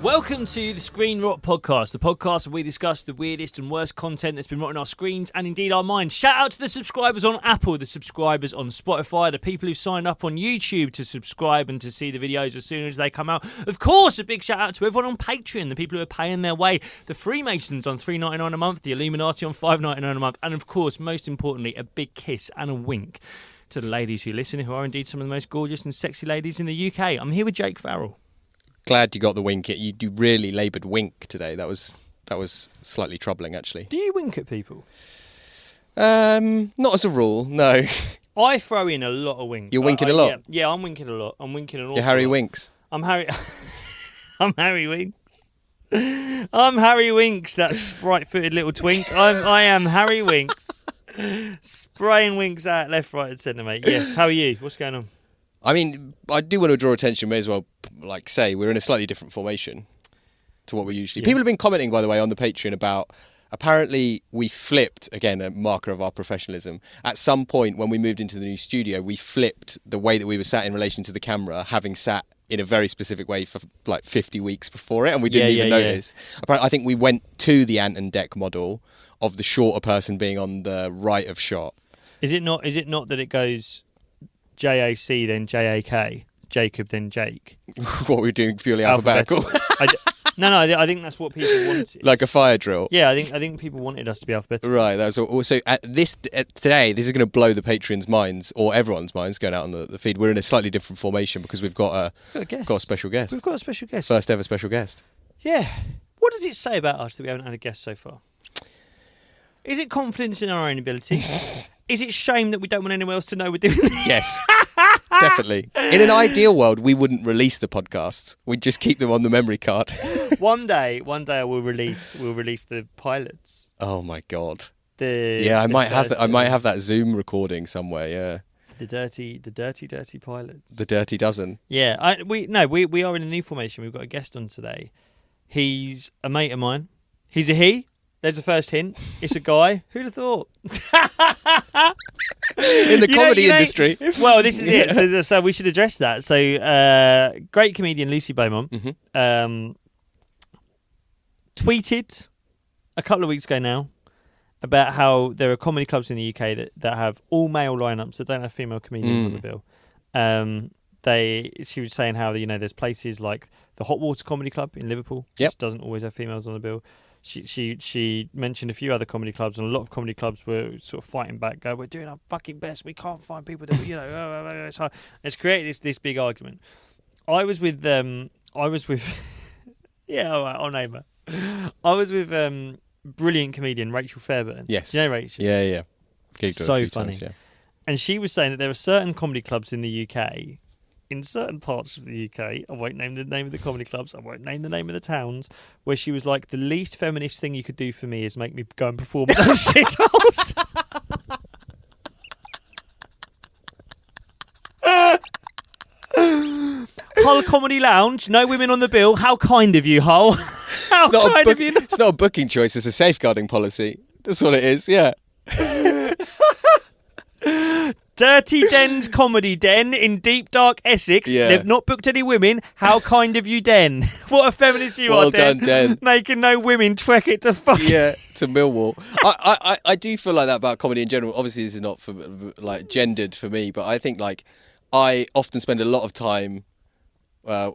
Welcome to the Screen Rot Podcast, the podcast where we discuss the weirdest and worst content that's been rotting our screens and indeed our minds. Shout out to the subscribers on Apple, the subscribers on Spotify, the people who signed up on YouTube to subscribe and to see the videos as soon as they come out. Of course, a big shout out to everyone on Patreon, the people who are paying their way, the Freemasons on $3.99 a month, the Illuminati on $5.99 a month, and of course, most importantly, a big kiss and a wink to the ladies who listen, who are indeed some of the most gorgeous and sexy ladies in the UK. I'm here with Jake Farrell. Glad you got the wink. You really laboured wink today. That was slightly troubling, actually. Do you wink at people? Not as a rule, no. I throw in a lot of winks. You're winking a lot? Yeah, I'm winking a lot. I'm winking an awful You're Harry lot. Winks. I'm Harry... I'm Harry Winks. I'm Harry Winks, that sprite-footed little twink. I am Harry Winks. Spraying winks out left, right and centre, mate. Yes, how are you? What's going on? I mean, I do want to draw attention, may as well say we're in a slightly different formation to what we usually... Yeah. People have been commenting, by the way, on the Patreon about... Apparently, we flipped, again, a marker of our professionalism. At some point, when we moved into the new studio, we flipped the way that we were sat in relation to the camera, having sat in a very specific way for like 50 weeks before it, and we didn't even notice. Apparently, I think we went to the Ant and Dec model of the shorter person being on the right of shot. Is it not that it goes JAC, then JAK, Jacob, then Jake? What we're doing purely alphabetical. No, I think that's what people wanted. Like a fire drill. Yeah, I think people wanted us to be alphabetical. Right. That's also today. This is going to blow the patrons' minds or everyone's minds going out on the feed. We're in a slightly different formation because we've got a special guest. We've got a special guest. First ever special guest. Yeah. What does it say about us that we haven't had a guest so far? Is it confidence in our own ability? Is it shame that we don't want anyone else to know we're doing this? Yes. Definitely. In an ideal world, we wouldn't release the podcasts. We'd just keep them on the memory card. One day I will release the pilots. Oh my god. I might have that Zoom recording somewhere. Yeah. The dirty pilots. The dirty dozen. Yeah. We are in a new formation. We've got a guest on today. He's a mate of mine. He's a he. There's the first hint. It's a guy. Who'd have thought? In the comedy industry. Well, this is it. So we should address that. So great comedian Lucy Beaumont tweeted a couple of weeks ago now about how there are comedy clubs in the UK that have all male lineups that don't have female comedians on the bill. She was saying how there's places like the Hot Water Comedy Club in Liverpool, which doesn't always have females on the bill. She mentioned a few other comedy clubs, and a lot of comedy clubs were sort of fighting back. Go, we're doing our fucking best. We can't find people that it's hard. It's created this big argument. I was with yeah, all right, I'll name her. I was with brilliant comedian Rachel Fairburn. Yes, you know Rachel. Yeah. So funny. Times, yeah. And she was saying that there are certain comedy clubs in the UK. In certain parts of the UK, I won't name the name of the comedy clubs, I won't name the name of the towns, where she was like, the least feminist thing you could do for me is make me go and perform at those shitholes. Hull Comedy Lounge, no women on the bill. How kind of you, Hull. How kind of you. It's not a booking choice, it's a safeguarding policy. That's what it is, yeah. Dirty Den's Comedy Den in deep dark Essex. Yeah. They've not booked any women. How kind of you, Den? What a feminist you well are, Den. Well done, Den. Making no women trek it to fucking... Yeah, to Millwall. I do feel like that about comedy in general. Obviously, this is not for like gendered for me, but I think like I often spend a lot of time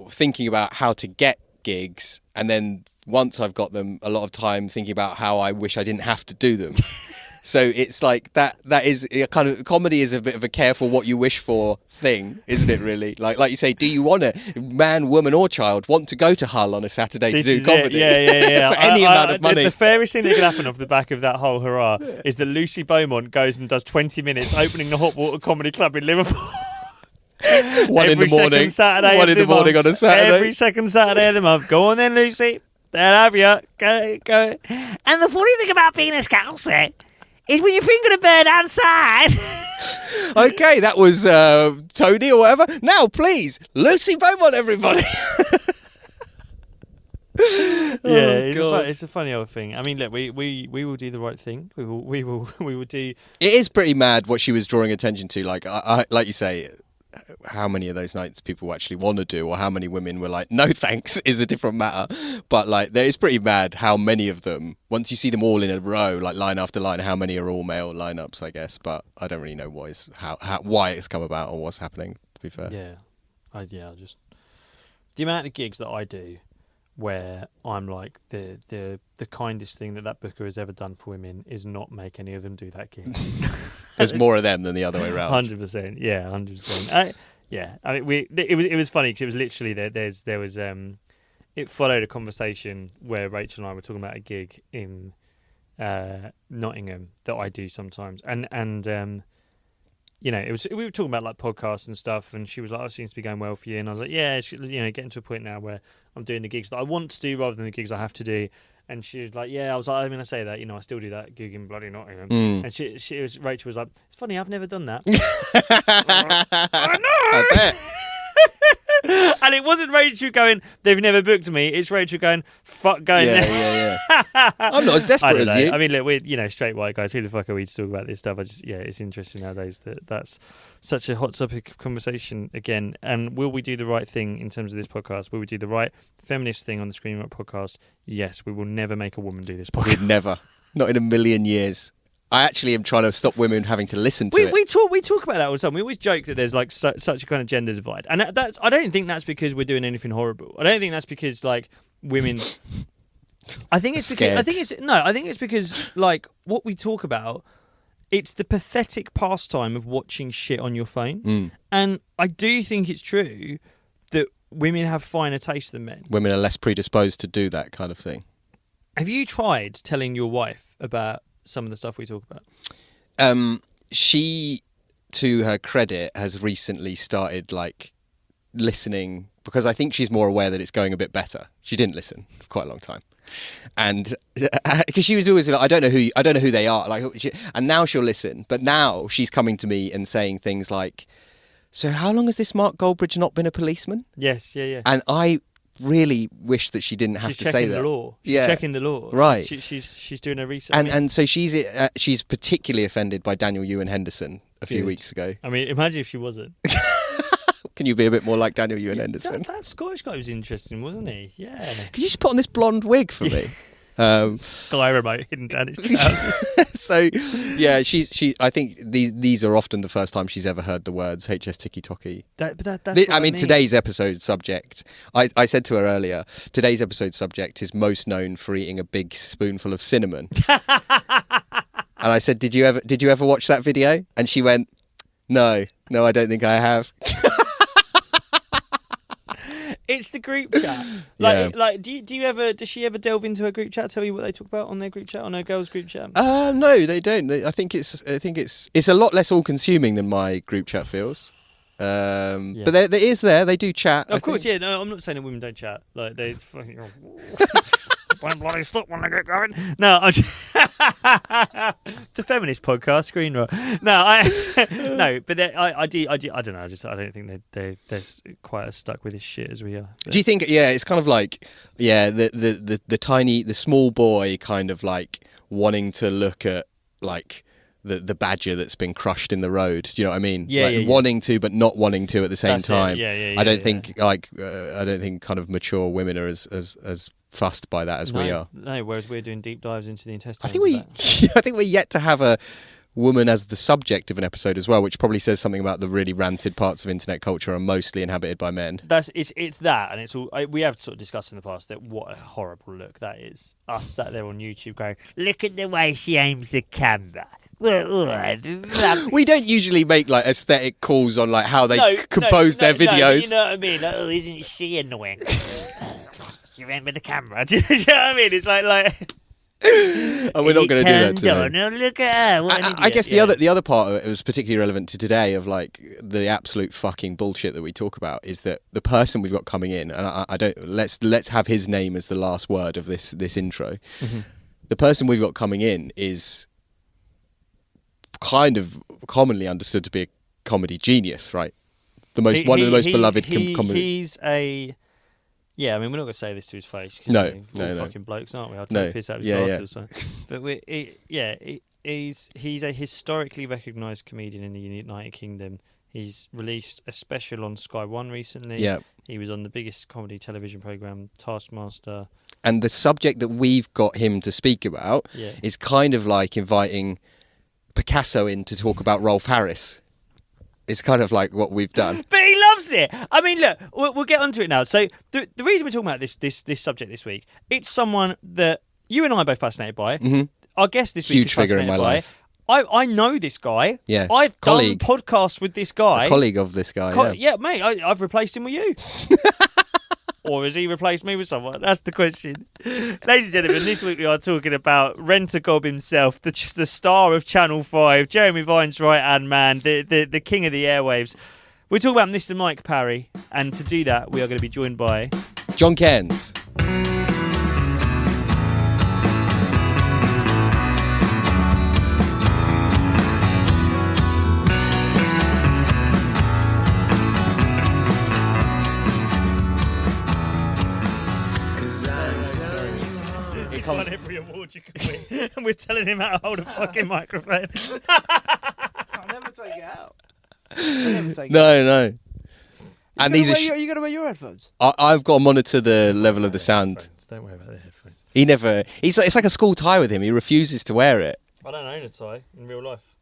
thinking about how to get gigs, and then once I've got them, a lot of time thinking about how I wish I didn't have to do them. So it's like that is a kind of, comedy is a bit of a careful what you wish for thing, isn't it really? Like you say, do you want a man, woman or child want to go to Hull on a Saturday to do comedy? Yeah. For any amount of money. The fairest thing that could happen off the back of that whole hurrah is that Lucy Beaumont goes and does 20 minutes opening the Hot Water Comedy Club in Liverpool. 1 in the morning. 1 in the morning on a Saturday. Every second Saturday of the month. Go on then, Lucy. They'll have you. Go. And the funny thing about being a Scouser is when you're thinking of bird outside. Okay, that was Tony or whatever. Now, please, Lucy Beaumont, everybody. It's a funny old thing. I mean, look, we will do the right thing. We will do. It is pretty mad what she was drawing attention to. Like I like you say, how many of those nights people actually want to do, or how many women were like, no thanks, is a different matter. But like, it's pretty mad how many of them, once you see them all in a row, like line after line, how many are all male lineups, I guess. But I don't really know why it's come about or what's happening, to be fair. Yeah. I just the amount of gigs that I do where I'm like the kindest thing that booker has ever done for women is not make any of them do that gig. There's more of them than the other way around. 100%. Yeah, 100%. Yeah. I mean, it was funny because it was literally there was it followed a conversation where Rachel and I were talking about a gig in Nottingham that I do sometimes, and you know, we were talking about like podcasts and stuff, and she was like, "Oh, it seems to be going well for you." And I was like, "Yeah, you know, getting to a point now where I'm doing the gigs that I want to do rather than the gigs I have to do." And she was like, "Yeah." I was like, "I mean, I say that, you know, I still do that gig in bloody Nottingham." And Rachel was like, "It's funny, I've never done that." I know. I bet. And it wasn't Rachel going, "They've never booked me." It's Rachel going, "Fuck going there." Yeah. I'm not as desperate as you. I mean, look, we're, you know, straight white guys. Who the fuck are we to talk about this stuff? It's interesting nowadays that's such a hot topic of conversation again. And will we do the right thing in terms of this podcast? Will we do the right feminist thing on the Screaming Rock podcast? Yes, we will never make a woman do this podcast. We'd never. Not in a million years. I actually am trying to stop women having to listen to it. We talk about that all the time. We always joke that there's like such a kind of gender divide, and I don't think that's because we're doing anything horrible. I don't think that's because like women. I think it's because like what we talk about. It's the pathetic pastime of watching shit on your phone, and I do think it's true that women have finer taste than men. Women are less predisposed to do that kind of thing. Have you tried telling your wife about some of the stuff we talk about? She, to her credit, has recently started like listening because I think she's more aware that it's going a bit better. She didn't listen for quite a long time, and because she was always like, I don't know who they are, like, and now she'll listen. But now she's coming to me and saying things like, "So how long has this Mark Goldbridge not been a policeman?" Yes, yeah. And I really wish that she didn't have to say that. She's checking the law. Right. She's doing her research. And so she's particularly offended by Daniel Ewan Henderson a few weeks ago. I mean, imagine if she wasn't. Can you be a bit more like Daniel Ewan Henderson? That Scottish guy was interesting, wasn't he? Yeah. Could you just put on this blonde wig for me? Sky remote hidden down his trousers. So, yeah, she. I think these are often the first time she's ever heard the words HS Tiki Toki. I mean, today's episode subject. I said to her earlier, today's episode subject is most known for eating a big spoonful of cinnamon. And I said, "Did you ever watch that video?" And she went, "No, I don't think I have." It's the group chat. Like, does she ever delve into her group chat? Tell you what they talk about on their group chat, on her girls' group chat? No, they don't. I think it's a lot less all-consuming than my group chat feels. But there is there. They do chat. Of course, yeah. No, I'm not saying that women don't chat. Like they fucking don't bloody stop when they get going. No, the feminist podcast, Screen Rock. No, but I don't know. I don't think they're quite as stuck with this shit as we are. Do you think? Yeah, it's kind of like the small boy kind of like wanting to look at like the badger that's been crushed in the road. Do you know what I mean? Yeah, wanting to, but not wanting to at the same time. Yeah. I don't think kind of mature women are as fussed by that as we are. No, whereas we're doing deep dives into the intestines. I think we're yet to have a woman as the subject of an episode as well, which probably says something about the really rancid parts of internet culture are mostly inhabited by men. It's that, and it's all we have sort of discussed in the past that what a horrible look that is. Us sat there on YouTube going, "Look at the way she aims the camera." We don't usually make like aesthetic calls on like how they compose their videos. You know what I mean? Like, oh, isn't she annoying? You ran with the camera. Do you know what I mean? It's like. And we're not going to do that today. No, look at her. I guess the other part of it was particularly relevant to today of like the absolute fucking bullshit that we talk about is that the person we've got coming in, and I don't let's have his name as the last word of this intro. Mm-hmm. The person we've got coming in is kind of commonly understood to be a comedy genius, right? One of the most beloved comedy. He's a. Yeah, I mean, we're not going to say this to his face. No. Fucking blokes, aren't we? I'll take a piss out of his glasses. So. But he's a historically recognised comedian in the United Kingdom. He's released a special on Sky One recently. Yeah. He was on the biggest comedy television programme, Taskmaster. And the subject that we've got him to speak about is kind of like inviting Picasso in to talk about Rolf Harris. It's kind of like what we've done. But he loves it. I mean, look, we'll get onto it now. So the reason we're talking about this subject this week, it's someone that you and I are both fascinated by. Mm-hmm. Our guest this week Huge is figure in fascinated my by. life. I know this guy. Yeah. I've Colleague. done podcasts with this guy. A colleague of this guy. Yeah, mate, I've replaced him with you. Or has he replaced me with someone? That's the question. Ladies and gentlemen, this week we are talking about rent-a-gob himself, the star of Channel 5, Jeremy Vine's right-hand man, the king of the airwaves. We're talking about Mr. Mike Parry, and to do that, we are going to be joined by... John Kearns. Won every award you could win, and we're telling him how to hold a fucking microphone. I'll never take it out. No. And these are you going to wear your headphones? I've got to monitor the level of the sound. Don't worry about the headphones. It's like a school tie with him. He refuses to wear it. I don't own a tie in real life.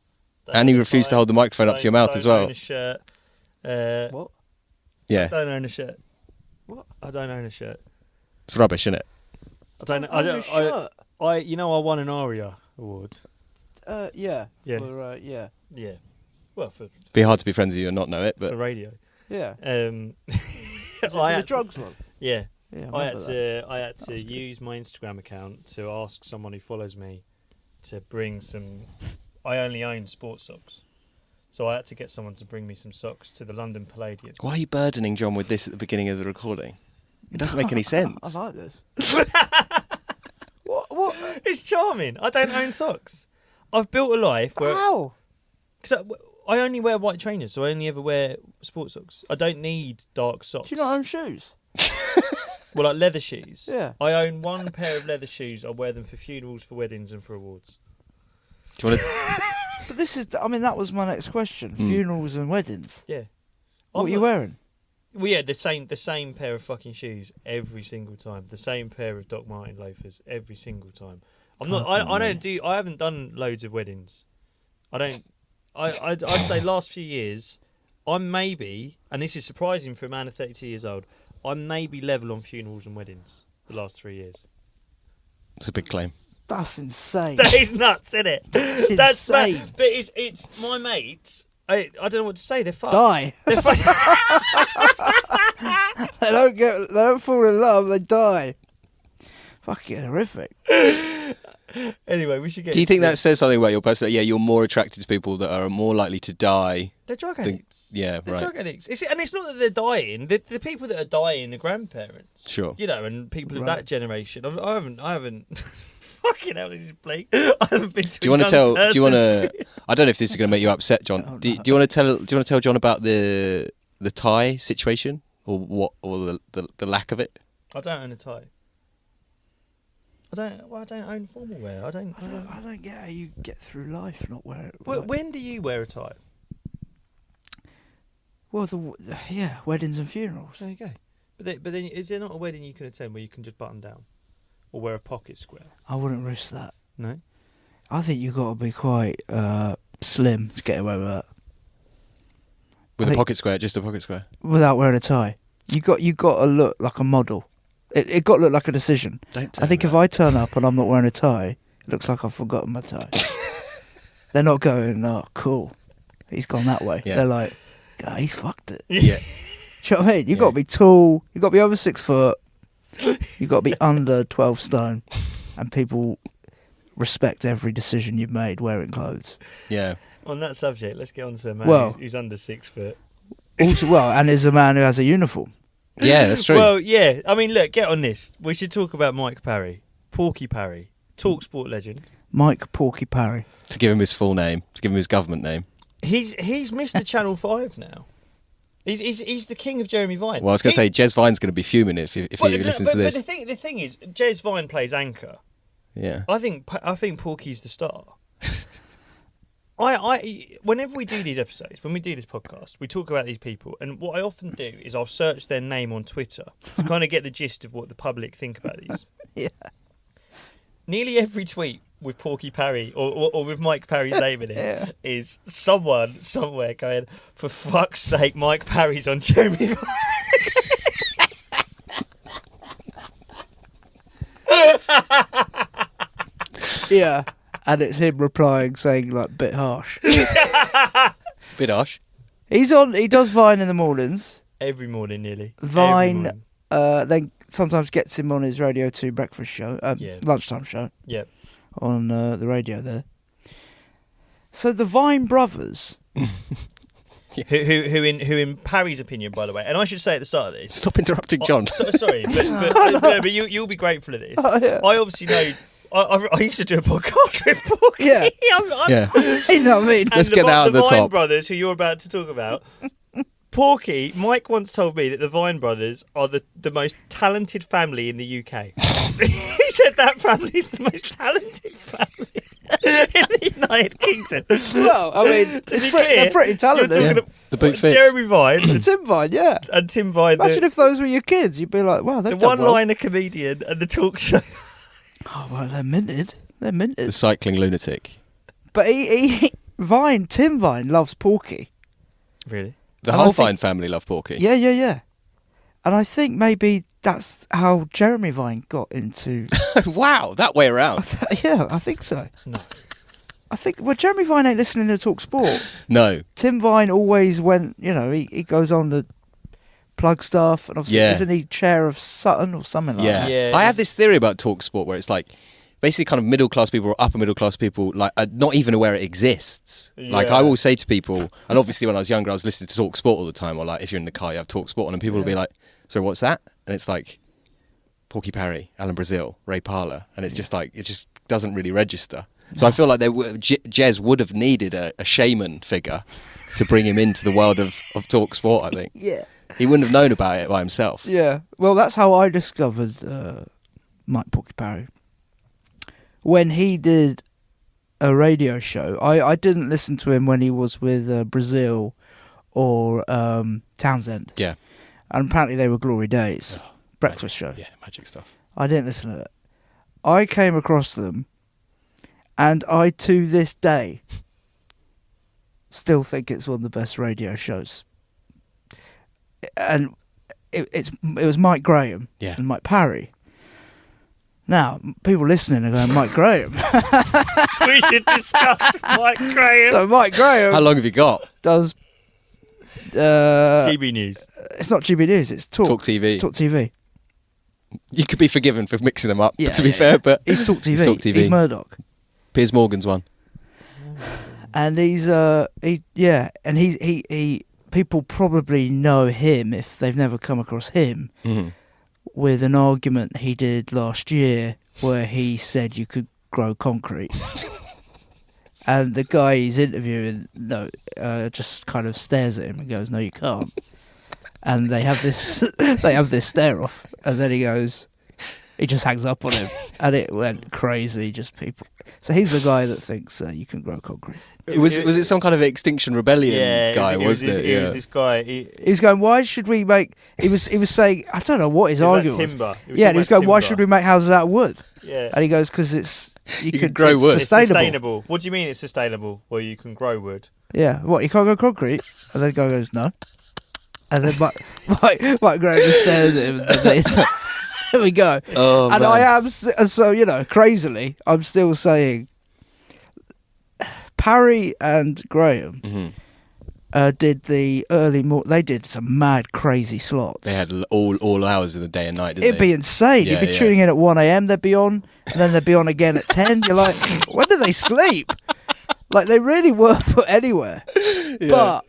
And he refused to hold the microphone up to your mouth as well. I don't own a shirt. What? Yeah. I don't own a shirt. What? I don't own a shirt. It's rubbish, isn't it? I don't. Own a shirt. I won an ARIA award. Yeah. Yeah. For, Yeah. Well, for Be hard to be friends with you and not know it, but for radio. yeah. I the had drugs one. Yeah. Yeah. I had to use my Instagram account to ask someone who follows me to bring some. I only own sports socks, so I had to get someone to bring me some socks to the London Palladium. why are you burdening John with this at the beginning of the recording? It doesn't make any sense. I like this. What? It's charming. I don't own socks. I've built a life where How? because I only wear white trainers, so I only ever wear sports socks. I don't need dark socks. Do you not own shoes? Well, like leather shoes. Yeah. I own one pair of leather shoes. I wear them for funerals, for weddings, and for awards. Do you want to? But this is. I mean, that was my next question. Funerals and weddings. Yeah. What are you wearing? Well, yeah, the same pair of fucking shoes every single time. The same pair of Doc Marten loafers every single time. I'm not. I haven't done loads of weddings. I don't. I'd say last few years, I'm maybe, and this is surprising for a man of 32 years old, I'm maybe level on funerals and weddings the last 3 years. It's a big claim. That's insane. That is nuts, isn't it? That's insane. But it's my mates. I don't know what to say. They're fucked. Die. They're fucked. They don't fall in love. They die. Fucking horrific. Anyway, we should get. Do you think that says something about your personality? Yeah, you're more attracted to people that are more likely to die. They're drug addicts. Yeah, They're right. drug addicts. And it's not that they're dying. The people that are dying are grandparents. Sure. You know, and people of Right. that generation. I haven't. Fucking hell, this is bleak. I haven't been to. Do you want to tell? Do you want to? I don't know if this is going to make you upset, John. Oh, Do no. you want to tell? Do you want to tell John about the tie situation or what or the lack of it? I don't own a tie. I don't own formal wear. I don't get how you get through life not wearing. When do you wear a tie? Well, weddings and funerals. There you go. But then, is there not a wedding you can attend where you can just button down, or wear a pocket square? I wouldn't risk that. No. I think you've got to be quite slim to get away with that. With I a think- pocket square, just a pocket square. Without wearing a tie. You got to look like a model. It got to look like a decision. Don't. I think if I turn up and I'm not wearing a tie, it looks like I've forgotten my tie. They're not going, oh, cool. He's gone that way. Yeah. They're like, God, he's fucked it. Yeah. Do you know what I mean? You've got to be tall. You've got to be over 6 foot. You've got to be under 12 stone. And people respect every decision you've made wearing clothes. Yeah. On that subject, let's get on to a man who's under 6 foot. Also, and is a man who has a uniform. Yeah, that's true. Well, yeah. I mean, look, get on this. We should talk about Mike Parry, Porky Parry, TalkSport legend. Mike Porky Parry. To give him his full name, to give him his government name. He's Mr. Channel 5 now. He's the king of Jeremy Vine. Well, I was going to say, Jez Vine's going to be fuming if he listens to this. But the thing is, Jez Vine plays anchor. Yeah. I think Porky's the star. Whenever we do these episodes, when we do this podcast, we talk about these people, and what I often do is I'll search their name on Twitter to kind of get the gist of what the public think about these. Yeah. Nearly every tweet with Porky Parry or with Mike Parry's name in it is someone somewhere going, for fuck's sake, Mike Parry's on Jeremy. Yeah, and it's him replying saying like bit harsh. Bit harsh. He does Vine in the mornings. Every morning, nearly. Vine then sometimes gets him on his Radio 2 breakfast show, lunchtime show. Yeah. On the radio there. So the Vine brothers, who in Parry's opinion, by the way, and I should say at the start of this. Stop interrupting, John. Sorry, but you'll be grateful of this. Oh, yeah. I obviously know. I used to do a podcast with Porky. Yeah. You know what I mean? Let's get that out of the Vine top. brothers, who you're about to talk about. Porky, Mike once told me that the Vine brothers are the most talented family in the UK. He said that family is the most talented family in the United Kingdom. Well, I mean, they're pretty talented. The boot fits. Jeremy Vine. Tim Vine, yeah. And Tim Vine. Imagine if those were your kids. You'd be like, wow, they've the done well. one-liner comedian and the talk show. Oh, well, they're minted. They're minted. The cycling lunatic. But Tim Vine loves Porky. Really? The whole Vine family love Porky. Yeah. And I think maybe that's how Jeremy Vine got into... Wow, that way around. I think so. No. Jeremy Vine ain't listening to Talk Sport. No. Tim Vine always went, he goes on to plug stuff, and obviously isn't he chair of Sutton or something like that? Yeah. I have this theory about Talk Sport where it's like basically kind of middle class people or upper middle class people like are not even aware it exists. Yeah. Like I will say to people, and obviously when I was younger I was listening to Talk Sport all the time, or like if you're in the car you have Talk Sport on, and people will be like, "So what's that?" And it's like Porky Parry, Alan Brazil, Ray Parlour, and it's just like it just doesn't really register. So I feel like Jez would have needed a shaman figure to bring him into the world of Talk Sport, I think. Yeah. He wouldn't have known about it by himself. Yeah. Well, that's how I discovered Mike Porky Parry. When he did a radio show, I didn't listen to him when he was with Brazil or Townsend. Yeah. And apparently they were glory days. Breakfast show. Yeah, magic stuff. I didn't listen to it. I came across them, and I, to this day, still think it's one of the best radio shows. And it was Mike Graham and Mike Parry. Now, people listening are going, Mike Graham. We should discuss Mike Graham. So Mike Graham... How long have you got? Does... GB News. It's not GB News, it's Talk TV. Talk TV. You could be forgiven for mixing them up, Yeah, to be fair, but... He's Talk TV. He's Talk TV. He's Murdoch. Piers Morgan's one. And he's... he people probably know him if they've never come across him with an argument he did last year where he said you could grow concrete. And the guy he's interviewing just kind of stares at him and goes, "No, you can't." And they have this stare off, and then he just hangs up on him, and it went crazy. Just people. So he's the guy that thinks you can grow concrete. Was it some kind of Extinction Rebellion guy? It was this guy. He was going, "Why should we make?" He was saying, I don't know what his argument was. Timber. Yeah, and he was going, "Why should we make houses out of wood?" Yeah, and he goes, "Because it's you can grow wood. It's sustainable. What do you mean it's sustainable? Well, you can grow wood. Yeah, what, you can't grow concrete?" And then the guy goes, "No." And then Mike Graham just stares at him, and then there we go. Oh, and man. I am so crazily, I'm still saying Parry and Graham did the early they did some mad crazy slots. They had all hours of the day and night, didn't It'd be insane. Yeah, You'd be tuning in at 1 a.m. They'd be on, and then they'd be on again at 10. You're like, when do they sleep? Like, they really weren't put anywhere. Yeah. But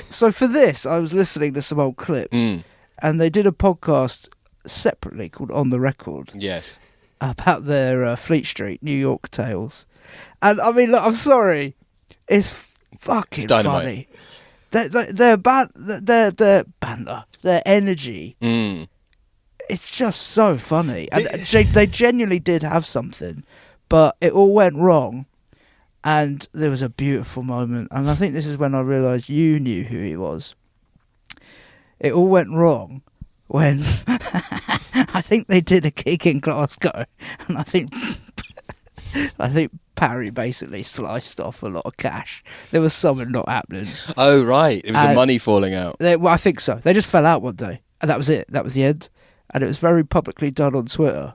so for this, I was listening to some old clips, and they did a podcast separately called On the Record. Yes. About their Fleet Street, New York tales. And I mean, look, I'm sorry, it's fucking funny. Their banter, their energy, it's just so funny. And they genuinely did have something, but it all went wrong. And there was a beautiful moment, and I think this is when I realised you knew who he was. It all went wrong when I think they did a gig in Glasgow, and I think Parry basically sliced off a lot of cash. There was something not happening. Oh, right. It was the money falling out. Well, I think so. They just fell out one day, and that was it. That was the end. And it was very publicly done on Twitter.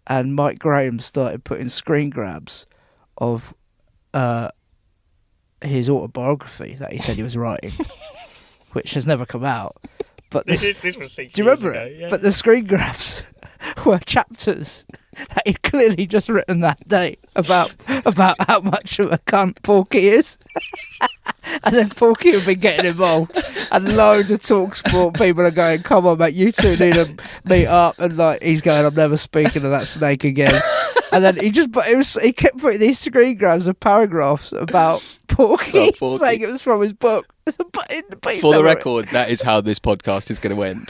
And Mike Graham started putting screen grabs of his autobiography that he said he was writing, which has never come out. But This was 6 years do you remember ago, it? yeah. But the screen grabs were chapters that he'd clearly just written that day about how much of a cunt Porky is. And then Porky had been getting involved, and loads of TalkSport people are going, "Come on, mate, you two need to meet up." And like he's going, "I'm never speaking to that snake again." And then he kept putting these screen grabs of paragraphs about Porky, saying it was from his book. For the record, that is how this podcast is going to end.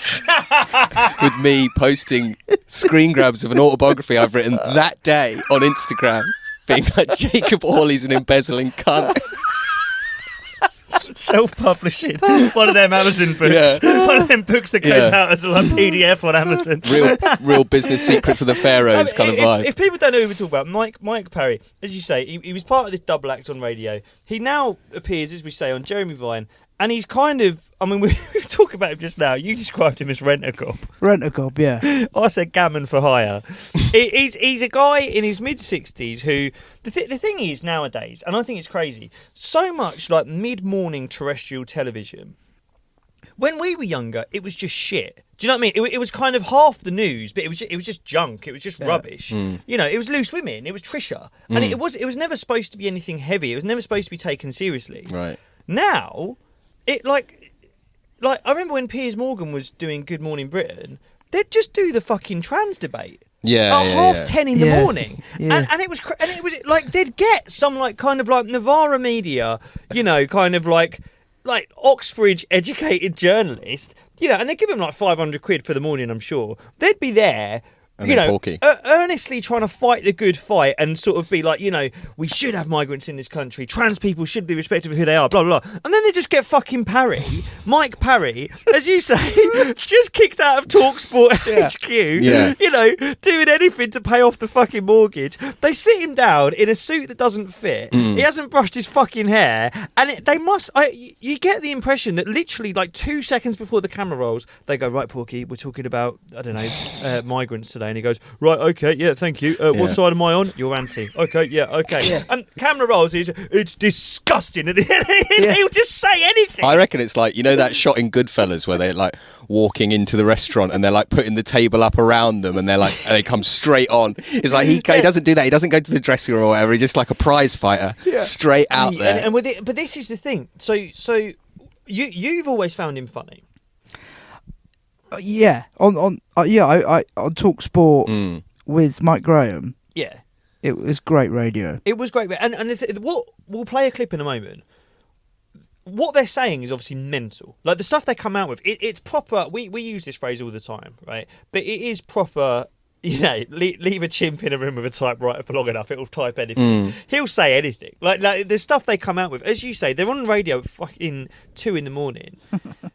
With me posting screen grabs of an autobiography I've written that day on Instagram, being like, Jacob Hawley's an embezzling cunt. Self-publishing one of them Amazon books. One of them books that goes out as a PDF on Amazon. Real business secrets of the pharaohs kind of vibe. If people don't know who we're talking about, Mike Parry, as you say, he was part of this double act on radio. He now appears, as we say, on Jeremy Vine, and he's kind of, I mean, we talk about him just now. You described him as rent-a-gob. Rent-a-gob, yeah. I said gammon for hire. He's a guy in his mid-60s who, the thing is nowadays, and I think it's crazy, so much like mid-morning terrestrial television, when we were younger, it was just shit. Do you know what I mean? It was kind of half the news, but it was just junk. It was just rubbish. You know, it was Loose Women. It was Trisha. And it was never supposed to be anything heavy. It was never supposed to be taken seriously. Right. Now, it like I remember when Piers Morgan was doing Good Morning Britain, they'd just do the fucking trans debate. At 10:30 in the morning. Yeah. And it was like they'd get some like kind of like Navara Media, you know, kind of like Oxford educated journalist, you know, and they'd give him like 500 quid for the morning, I'm sure. They'd be there, and you know, Porky. Earnestly trying to fight the good fight and sort of be like, you know, we should have migrants in this country. Trans people should be respected for who they are, blah, blah, blah. And then they just get fucking Parry, Mike Parry, as you say, just kicked out of TalkSport HQ, you know, doing anything to pay off the fucking mortgage. They sit him down in a suit that doesn't fit. He hasn't brushed his fucking hair. And you get the impression that literally like 2 seconds before the camera rolls, they go, right, Porky, we're talking about, I don't know, migrants today. And he goes, right, okay, yeah, thank you. What side am I on? You're anti. Okay, yeah, okay. Yeah. And camera rolls, it's disgusting. And he'll just say anything. I reckon it's like, you know that shot in Goodfellas where they're like walking into the restaurant and they're like putting the table up around them and they're like, and they come straight on. It's like he doesn't do that. He doesn't go to the dressing room or whatever. He's just like a prize fighter, straight out there. And with it, but this is the thing. So you've always found him funny. On TalkSport with Mike Graham. Yeah, it was great radio. It was great, and what we'll play a clip in a moment. What they're saying is obviously mental. Like the stuff they come out with, it's proper. We use this phrase all the time, right? But it is proper. You know, leave a chimp in a room with a typewriter for long enough, it'll type anything. He'll say anything. Like the stuff they come out with, as you say, they're on radio at fucking 2 a.m.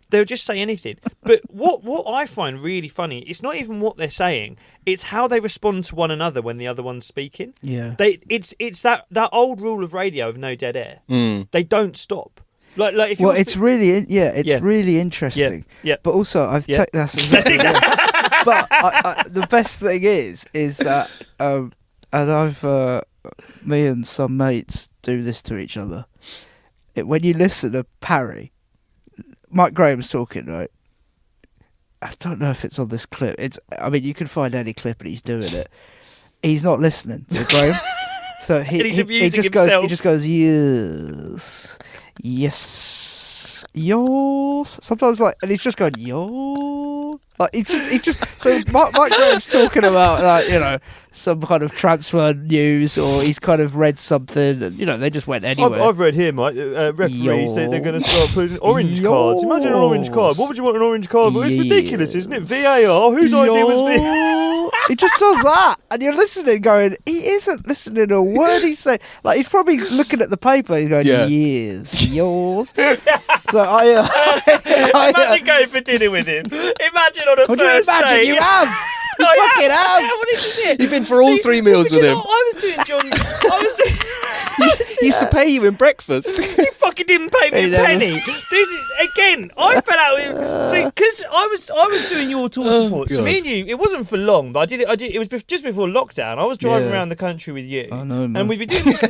They'll just say anything. But what I find really funny, it's not even what they're saying, it's how they respond to one another when the other one's speaking. Yeah. It's that old rule of radio of no dead air. They don't stop. Like if it's really really interesting. Yeah. But also that's exactly But the best thing is that and I've me and some mates do this to each other. When you listen to Parry, Mike Graham's talking, right? I don't know if it's on this clip. You can find any clip and he's doing it. He's not listening to Graham. So he just goes, yes. Sometimes and he's just going, yo. Like he just so Mike Graham's talking about some kind of transfer news, or he's kind of read something, and they just went anywhere. I've read here, Mike. Referees they're going to start putting orange cards. Imagine an orange card. What would you want an orange card for? It's ridiculous, isn't it? VAR. Whose idea was VAR? He just does that, and you're listening, going, he isn't listening to a word he's saying. Like, he's probably looking at the paper. He's going, years, yours. So Imagine going for dinner with him. Imagine on a What do you first imagine? date. You have. You fucking have. Yeah, what is it? You've been for all 3 meals with him. I was doing John. He used to pay you in breakfast. He fucking didn't pay me a penny. This is, again, I fell out with him. See, because I was doing your tour support. So me and you, it wasn't for long, but I did. It was just before lockdown. I was driving around the country with you. I know, man. And we'd be doing this.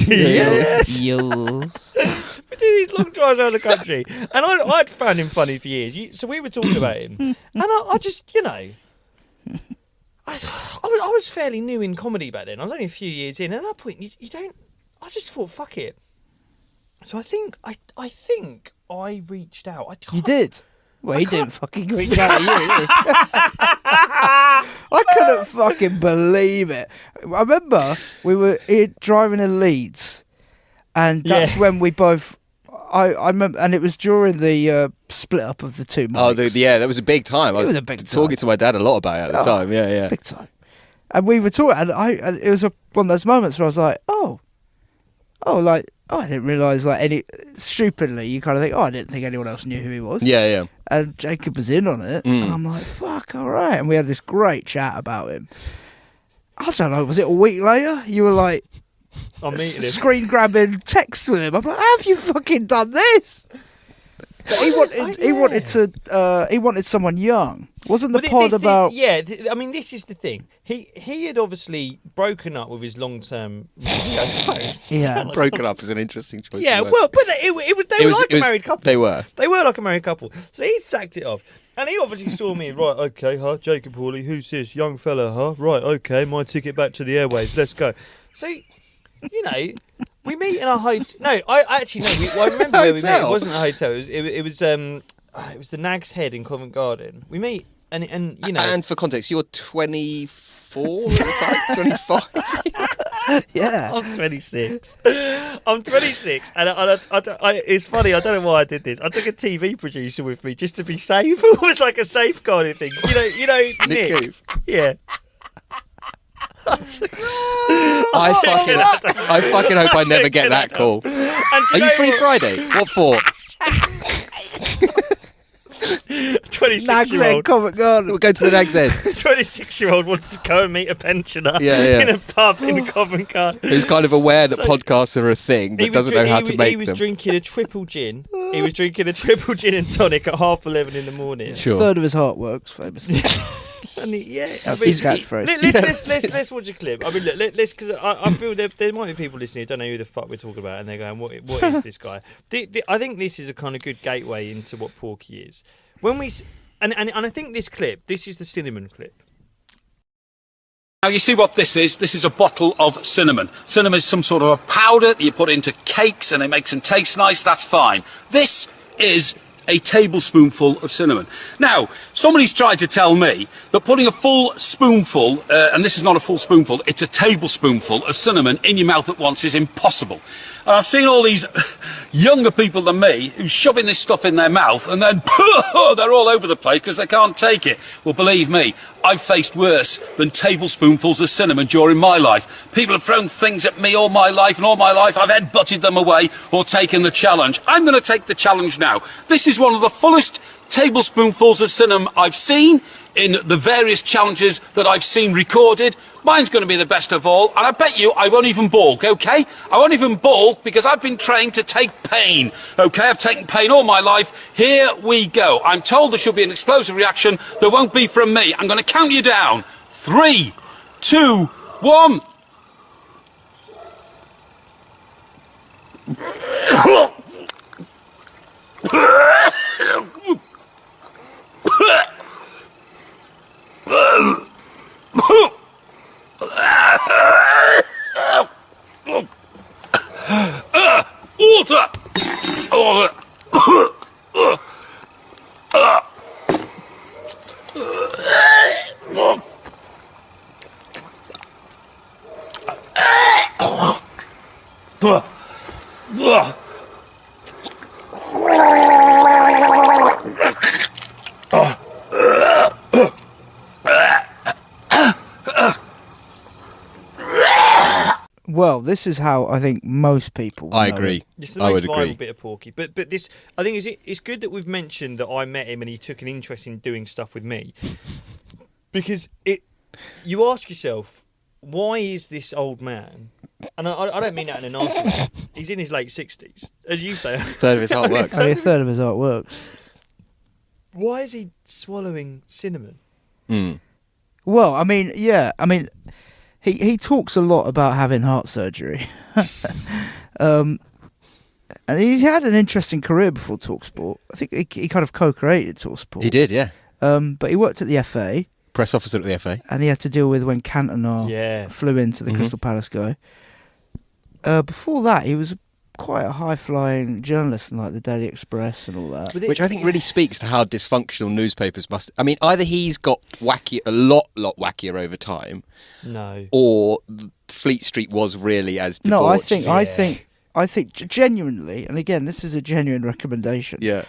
Yes. Yo. We did these long drives around the country, and I'd found him funny for years. So we were talking about him, and I just, I was fairly new in comedy back then. I was only a few years in. At that point, you don't. I just thought, fuck it. So I think I reached out. You did? Well, he didn't fucking reach out to you, did he? I couldn't fucking believe it. I remember we were driving in Leeds, and that's when we both. I remember, and it was during the split up of the two mics. That was a big time. I was a big time. talking to my dad a lot about it at the time. Yeah. Big time. And we were talking, and it was one of those moments where I was like, I didn't realise, stupidly, you kind of think, I didn't think anyone else knew who he was. Yeah. And Jacob was in on it, and I'm like, fuck, all right. And we had this great chat about him. I don't know, was it a week later? You were like, I'm meeting him. Screen grabbing text with him. I'm like, how have you fucking done this? But he wanted someone young. Wasn't the pod about? This is the thing. He had obviously broken up with his long-term. Broken up is an interesting choice. Yeah, well, but they were like a married couple. They were like a married couple. So he sacked it off. And he obviously saw me, right, okay, Jacob Hawley, who's this? Young fella, Right, okay, my ticket back to the airwaves, let's go. So, we meet in a hotel. No, I remember where we met. It wasn't a hotel. It was the Nag's Head in Covent Garden. We meet, and And for context, you're 24 at the time? 25? Yeah. I'm 26. And it's funny, I don't know why I did this. I took a TV producer with me just to be safe. It was like a safeguarding thing. Nick. Yeah. I fucking hope I never get that call. Are you free Friday? What for? 26-year-old. Covent Garden. We'll go to the Nag's Head. 26-year-old wants to go and meet a pensioner in a pub in Covent Garden. Who's kind of aware that podcasts are a thing, but doesn't know how to make them. He was drinking a triple gin. He was drinking a triple gin and tonic at 11:30 in the morning. Sure. A third of his heart works famously. That's his catchphrase. Let's watch a clip. I mean, let's because I feel there might be people listening who don't know who the fuck we're talking about, and they're going, "What is this guy?" I think this is a kind of good gateway into what Porky is. When we and I think this is the cinnamon clip. Now you see what this is? This is a bottle of cinnamon. Cinnamon is some sort of a powder that you put into cakes and it makes them taste nice. That's fine. This is a tablespoonful of cinnamon. Now, somebody's tried to tell me that putting a full spoonful, and this is not a full spoonful, it's a tablespoonful of cinnamon in your mouth at once is impossible. And I've seen all these younger people than me who's shoving this stuff in their mouth and then they're all over the place because they can't take it. Well, believe me, I've faced worse than tablespoonfuls of cinnamon during my life. People have thrown things at me all my life, and all my life I've headbutted them away or taken the challenge. I'm going to take the challenge now. This is one of the fullest tablespoonfuls of cinnamon I've seen in the various challenges that I've seen recorded. Mine's going to be the best of all, and I bet you I won't even balk, okay? I won't even balk because I've been trained to take pain, okay? I've taken pain all my life. Here we go. I'm told there should be an explosive reaction. There won't be from me. I'm going to count you down. 3, 2, 1. Water! this is how I think most people. I know agree. it. It's the I most would viral agree. bit of Porky. But this, I think, it's good that we've mentioned that I met him and he took an interest in doing stuff with me. Because you ask yourself, why is this old man? And I don't mean that in a nasty way. He's in his late 60s, as you say. Third of his art works. Only a third of his art works. Why is he swallowing cinnamon? Mm. Well, I mean, yeah, I mean, he talks a lot about having heart surgery, and he's had an interesting career before TalkSport. I think he kind of co-created TalkSport. He did, yeah. But he worked at the FA, Press officer at the FA. and he had to deal with when Cantona Yeah. flew into the Crystal Palace guy. Before that, he was quite a high-flying journalist in like the Daily Express and all that. Which I think really speaks to how dysfunctional newspapers must. I mean, either he's got a lot wackier over time, No. or Fleet Street was really as debauched. No, I think genuinely, and again, this is a genuine recommendation. Yeah.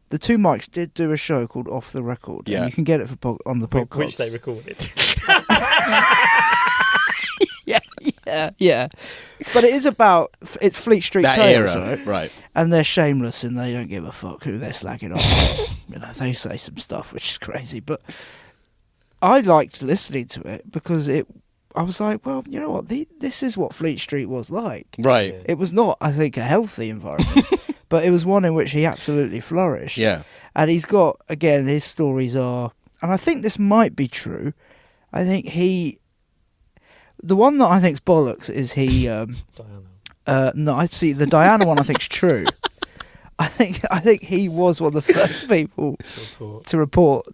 The two mics did do a show called Off the Record. Yeah. And you can get it on the podcast. Which they recorded. Yeah. But it is about, it's Fleet Street That Tales, era, right? right. And they're shameless and they don't give a fuck who they're slagging off. You know, they say some stuff which is crazy. But I liked listening to it because I was like, well, you know what? This is what Fleet Street was like. Right. Yeah. It was not, I think, a healthy environment, but it was one in which he absolutely flourished. Yeah. And he's got, again, his stories are, and I think this might be true. I think the one that I think's bollocks is Diana. no, I see the Diana one. I think's true. I think he was one of the first people to report.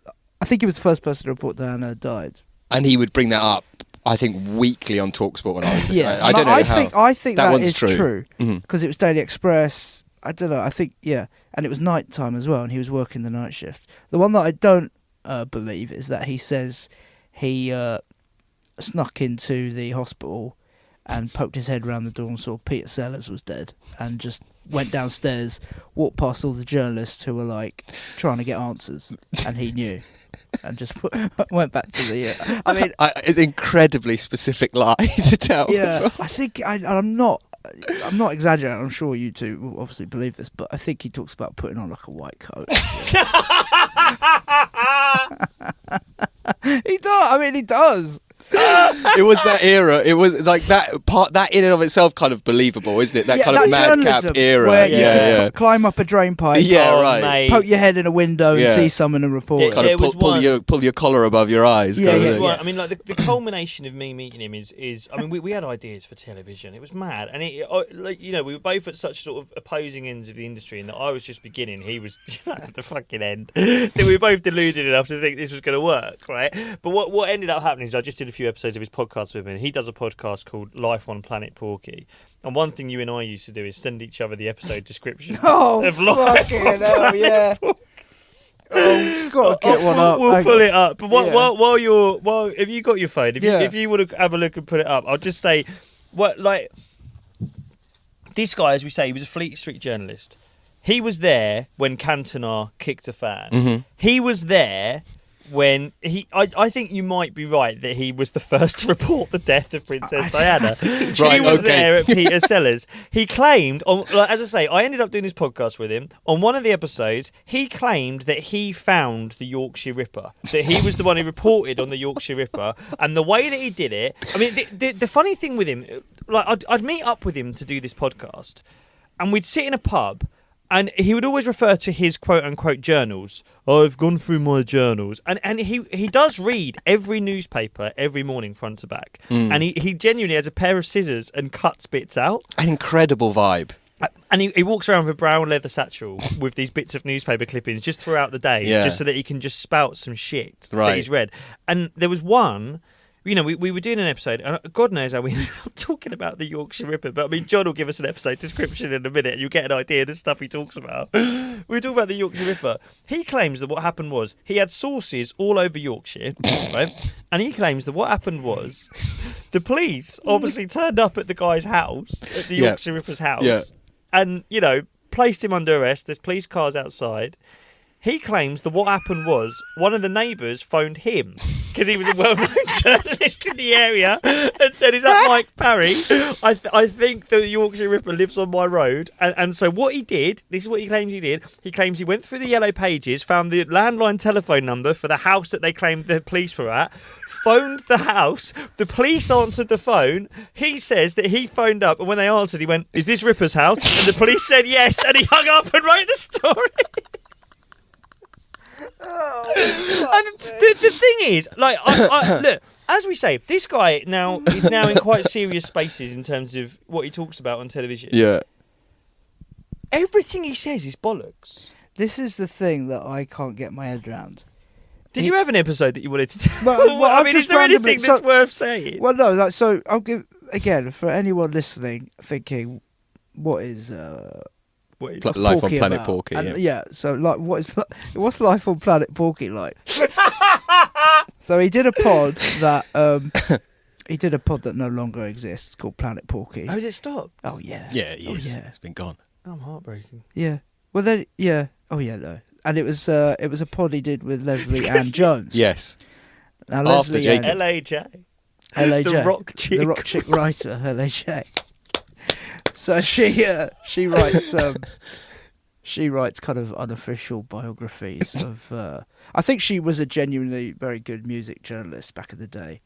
I think he was the first person to report Diana had died. And he would bring that up, I think, weekly on TalkSport when I was listening. Yeah, I don't know how. I think that one's is true. true Mhm. because it was Daily Express. I don't know. I think and it was night time as well, and he was working the night shift. The one that I don't believe is that he says he snuck into the hospital and poked his head round the door and saw Peter Sellers was dead, and just went downstairs, walked past all the journalists who were like trying to get answers, and he knew, and just went back to the. I mean, it's an incredibly specific lie to tell. Yeah, I think I'm not exaggerating. I'm sure you two will obviously believe this, but I think he talks about putting on like a white coat. He does. I mean, he does. It was that era. It was like that part. That in and of itself, kind of believable, isn't it? That kind of madcap journalism era. where you Yeah, could climb up a drain pipe, Yeah, Oh, right. mate. poke your head in a window Yeah. and see someone and report Yeah, it. Kind There of was one- pull your collar above your eyes. Yeah, kind of yeah, thing. Well, I mean, like the culmination of me meeting him is I mean, we had ideas for television. It was mad, and like, you know, we were both at such sort of opposing ends of the industry, and that I was just beginning, he was at the fucking end. That we were both deluded enough to think this was going to work, right? But what ended up happening is I just did a few episodes of his podcast with him. He does a podcast called Life on Planet Porky, and one thing you and I used to do is send each other the episode description. Oh, of Life fucking on hell, Planet yeah. Porky. Oh, gotta get one up. We'll Hang pull on. it up. But Yeah. while if you got your phone, Yeah. if you want to have a look and put it up, I'll just say, this guy, as we say, he was a Fleet Street journalist. He was there when Cantona kicked a fan. Mhm. He was there when I think you might be right that he was the first to report the death of Princess Diana. He Right, was okay. there at Peter Sellers. He claimed, as I say, I ended up doing this podcast with him. On one of the episodes, he claimed that he found the Yorkshire Ripper, that he was the one who reported on the Yorkshire Ripper, and the way that he did it. I mean, the funny thing with him, like I'd meet up with him to do this podcast, and we'd sit in a pub. And he would always refer to his quote-unquote journals. I've gone through my journals. And he does read every newspaper every morning front to back. And he genuinely has a pair of scissors and cuts bits out. An incredible vibe. And he walks around with a brown leather satchel with these bits of newspaper clippings just throughout the day, Yeah. just so that he can just spout some shit that Right. he's read. And there was one... You know, we were doing an episode, and God knows how we ended up talking about the Yorkshire Ripper, but I mean, John will give us an episode description in a minute, and you'll get an idea of the stuff he talks about. We were talking about the Yorkshire Ripper. He claims that what happened was he had sources all over Yorkshire, right? And he claims that what happened was the police obviously turned up at the guy's house, at the Yeah. Yorkshire Ripper's house, Yeah. and, you know, placed him under arrest. There's police cars outside. He claims that what happened was one of the neighbours phoned him. because he was a well-known journalist in the area, and said, "Is that Mike Parry? I think the Yorkshire Ripper lives on my road." And so what he did, this is what he claims he did. He claims he went through the yellow pages, found the landline telephone number for the house that they claimed the police were at. Phoned the house. The police answered the phone. He says that he phoned up, and when they answered, he went, "Is this Ripper's house?" And the police said yes, and he hung up and wrote the story. And the thing is, like, I look, as we say, this guy is now in quite serious spaces in terms of what he talks about on television. Yeah. Everything he says is bollocks. This is the thing that I can't get my head around. Did you have an episode that you wanted to tell? Well, I I've mean, just is there randomly- anything that's worth saying? Well, no, like, so I'll give, again, for anyone listening, thinking, what is What is Life on Porky Planet about? Porky, And, yeah. so like, what's life on Planet Porky like? So he did a pod that no longer exists called Planet Porky. Oh, has it stopped? Oh yeah. Yeah, he is. yeah. It's been gone. I'm heartbroken. Yeah. Well then, yeah. Oh yeah, no. And it was a pod he did with Leslie Ann Jones. Yes. Now, After Leslie Jacob. Ann, LAJ. LAJ, The rock chick. the rock chick writer, LAJ. So she writes kind of unofficial biographies of. I think she was a genuinely very good music journalist back in the day,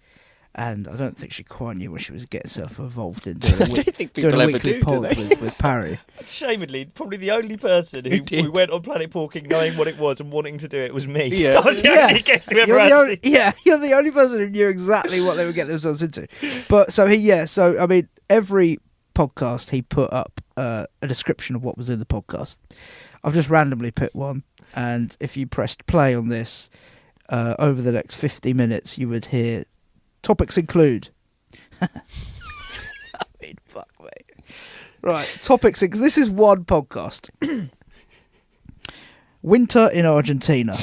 and I don't think she quite knew what she was getting herself involved in. Doing I don't think people doing a ever weekly do, do pod they? with Parry. Ashamedly, probably the only person who did? went on Planet Porky knowing what it was and wanting to do it was me. Yeah. I was the only guest who ever You're the actually... only, you're the only person who knew exactly what they would get themselves into. But so I mean, every podcast he put up a description of what was in the podcast. I've just randomly picked one, and if you pressed play on this, over the next 50 minutes, you would hear topics include. I mean, fuck, mate. Right, topics. This is one podcast. Winter in Argentina,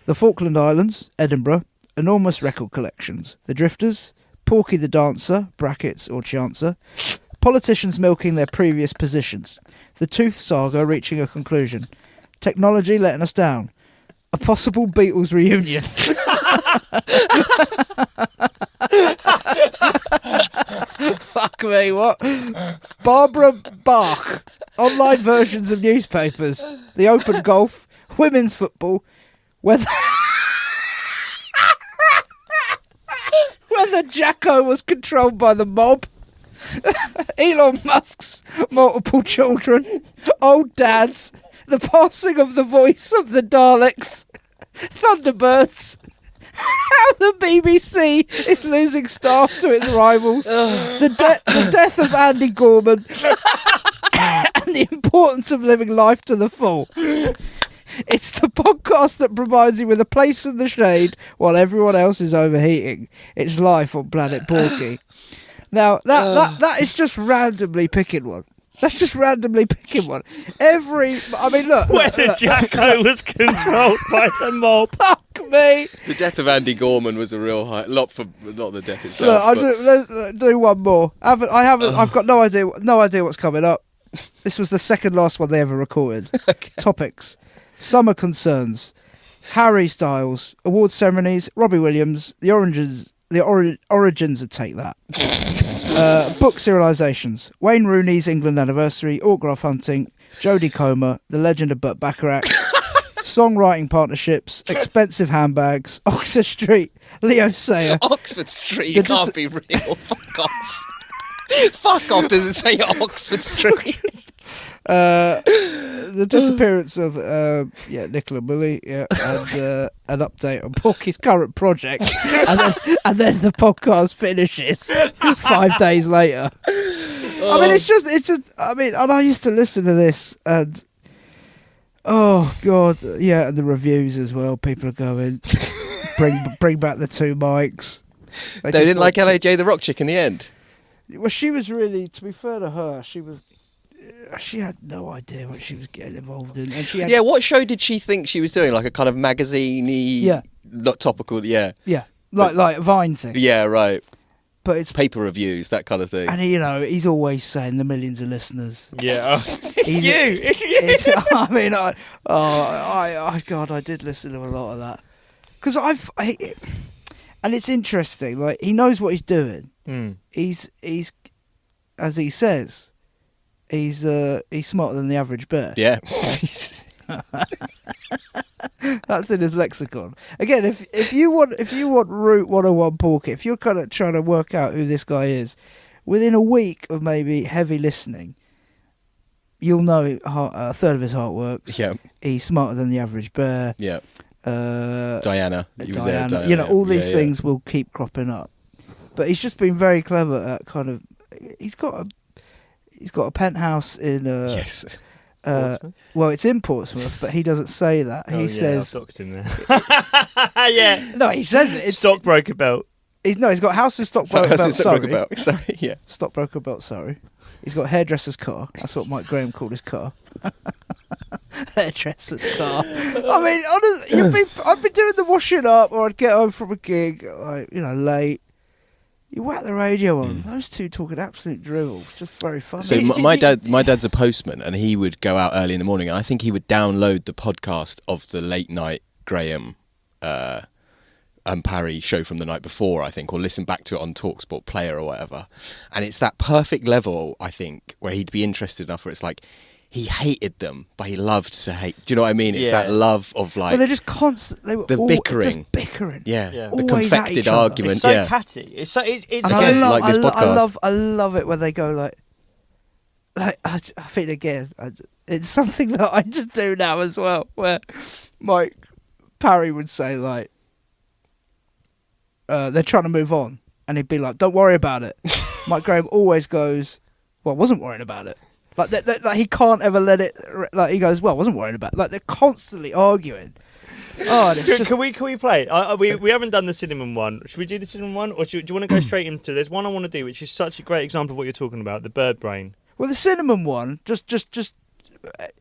the Falkland Islands, Edinburgh, enormous record collections, the Drifters, Porky the Dancer (brackets or Chancer), politicians milking their previous positions, the Tooth Saga reaching a conclusion, technology letting us down, a possible Beatles reunion. Fuck me, what? Barbara Bach, online versions of newspapers, the Open Golf, women's football, whether Jacko was controlled by the mob, Elon Musk's multiple children, old dads, the passing of the voice of the Daleks, Thunderbirds, how the BBC is losing staff to its rivals, the death of Andy Gorman, and the importance of living life to the full. It's the podcast that provides you with a place in the shade while everyone else is overheating. It's life on Planet Porky. Now, that is just randomly picking one. That's just randomly picking one. Whether Jacko was controlled by the mob. Fuck me. The death of Andy Gorman was a real high. Not the death itself. Look, let's do one more. I've got no idea what's coming up. This was the second last one they ever recorded. Okay. Topics: summer concerns, Harry Styles, award ceremonies, Robbie Williams, the origins of Take That. Book serialisations, Wayne Rooney's England anniversary, autograph hunting, Jodie Comer, The Legend of Burt Bacharach, songwriting partnerships, expensive handbags, Oxford Street, Leo Sayer. Oxford Street, you can't be real. Fuck off. Fuck off, does it say Oxford Street? The disappearance of Nicola Bully, and an update on Porky's current project, and then the podcast finishes 5 days later. I mean, it's just. I mean, and I used to listen to this, and oh god, yeah, and the reviews as well. People are going, bring back the two mics. They didn't like LAJ the Rock Chick in the end. Well, she was really, to be fair to her, she had no idea what she was getting involved in, and she had, what show did she think she was doing? Like a kind of magazine-y, not topical, like a Vine thing. Yeah, right. But it's Paper reviews, that kind of thing. And he's always saying the millions of listeners. Yeah, it's you. I mean, God, I did listen to a lot of that because And it's interesting. Like, he knows what he's doing. He's as he says, he's smarter than the average bear. Yeah. That's in his lexicon. Again, if you want Route 101 Porky, if you're kind of trying to work out who this guy is, within a week of maybe heavy listening, you'll know a third of his heart works. Yeah. He's smarter than the average bear. Yeah. Diana. He was there, Diana. You know, all these things will keep cropping up. But he's just been very clever at kind of. He's got a penthouse in. Yes. Well, it's in Portsmouth, but he doesn't say that. He says. I've doxed him there. Yeah. No, he says it. It's Stockbroker belt. He's got a house in Stockbroker Belt, Surrey. Sorry, yeah. Stockbroker Belt, Surrey. He's got a hairdresser's car. That's what Mike Graham called his car. Hairdresser's car. I mean, honestly, I've been doing the washing up, or I'd get home from a gig, like, late. You whack the radio on. Those two talking absolute drivel. It's just very funny. So my dad's a postman, and he would go out early in the morning, and I think he would download the podcast of the late night Graham and Parry show from the night before, I think, or listen back to it on TalkSport Player or whatever. And it's that perfect level, I think, where he'd be interested enough where it's like he hated them, but he loved to hate. Do you know what I mean? It's that love of like. Well, they're just constant. They were the all bickering. Just bickering. Yeah. The Always confected argument. It's so catty. It's so. It's again, like this podcast. I love it when they go like I think again, it's something that I just do now as well, where Mike Parry would say like. They're trying to move on, and he'd be like, "Don't worry about it." Mike Graham always goes, "Well, I wasn't worrying about it." Like like he can't ever let it. Like he goes, "Well, I wasn't worried about it." Like they're constantly arguing. Oh, and it's just... Can we play? We haven't done the cinnamon one. Should we do the cinnamon one, or do you want to go straight into? There's one I want to do, which is such a great example of what you're talking about, the bird brain. Well, the cinnamon one, just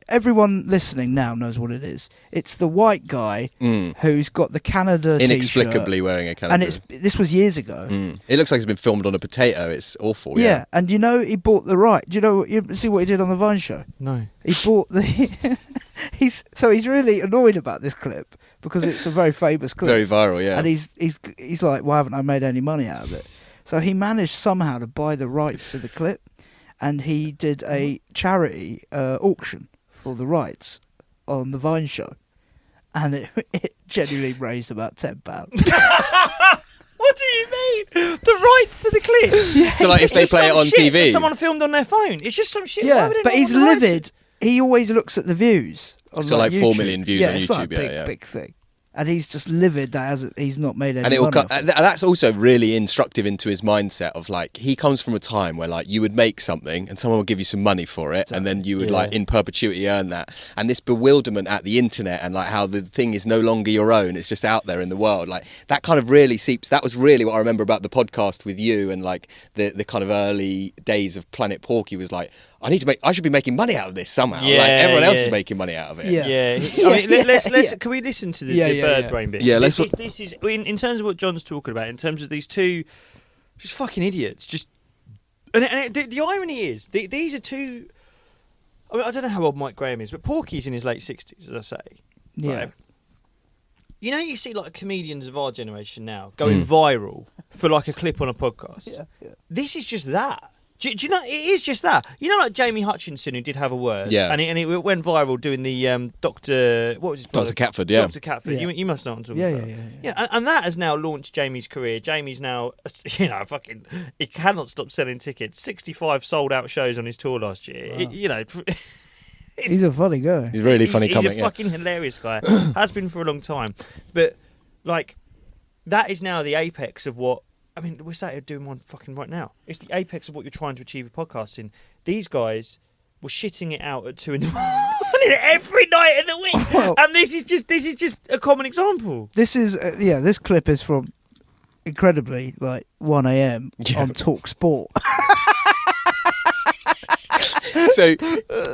everyone listening now knows what it is. It's the white guy who's got the Canada inexplicably t-shirt, wearing a Canada. and this was years ago. It looks like it's been filmed on a potato. It's awful. Yeah, and he bought the right. Do you see what he did on the Vine show? No. He bought the. He's really annoyed about this clip because it's a very famous clip, very viral. Yeah, and he's like, "Why haven't I made any money out of it?" So he managed somehow to buy the rights to the clip. And he did a charity auction for the rights on the Vine show. And it genuinely raised about £10. What do you mean? The rights to the clip? Yeah. So like if they play it on TV. Someone filmed on their phone. It's just some shit. Yeah, but he's livid. He always looks at the views. It's got like 4 million views on it's YouTube. Like a big thing. And he's just livid that he's not made any money. And that's also really instructive into his mindset of like, he comes from a time where like you would make something and someone would give you some money for it, and then you would like in perpetuity earn that. And this bewilderment at the internet and like how the thing is no longer your own, it's just out there in the world. Like that kind of really seeps. That was really what I remember about the podcast with you and like the kind of early days of Planet Porky was like, I should be making money out of this somehow. Yeah, like everyone else is making money out of it. Yeah. I mean, let's. Can we listen to the bird brain bit? Yeah, this is in terms of what John's talking about. In terms of these two, just fucking idiots. Just and the irony is these are two. I mean, I don't know how old Mike Graham is, but Porky's in his late 60s, as I say. Yeah. Right? You know, you see like comedians of our generation now going viral for like a clip on a podcast. Yeah. This is just that. Do you know, it is just that. You know, like Jamie Hutchinson, who did have a word. Yeah. And it went viral doing the Dr. What was his brother? Dr. Catford, yeah. Dr. Catford. Yeah. You must know what I'm talking about. Yeah. And that has now launched Jamie's career. Jamie's now, fucking, he cannot stop selling tickets. 65 sold out shows on his tour last year. Wow. He's a funny guy. He's a really funny comic. He's a fucking hilarious guy. Has been for a long time. But, like, that is now the apex of what. I mean, we're sat here doing one fucking right now. It's the apex of what you're trying to achieve with podcasting. These guys were shitting it out at 2 a.m. every night of the week, and this is just a common example. This is this clip is from incredibly like 1 a.m. on TalkSport. So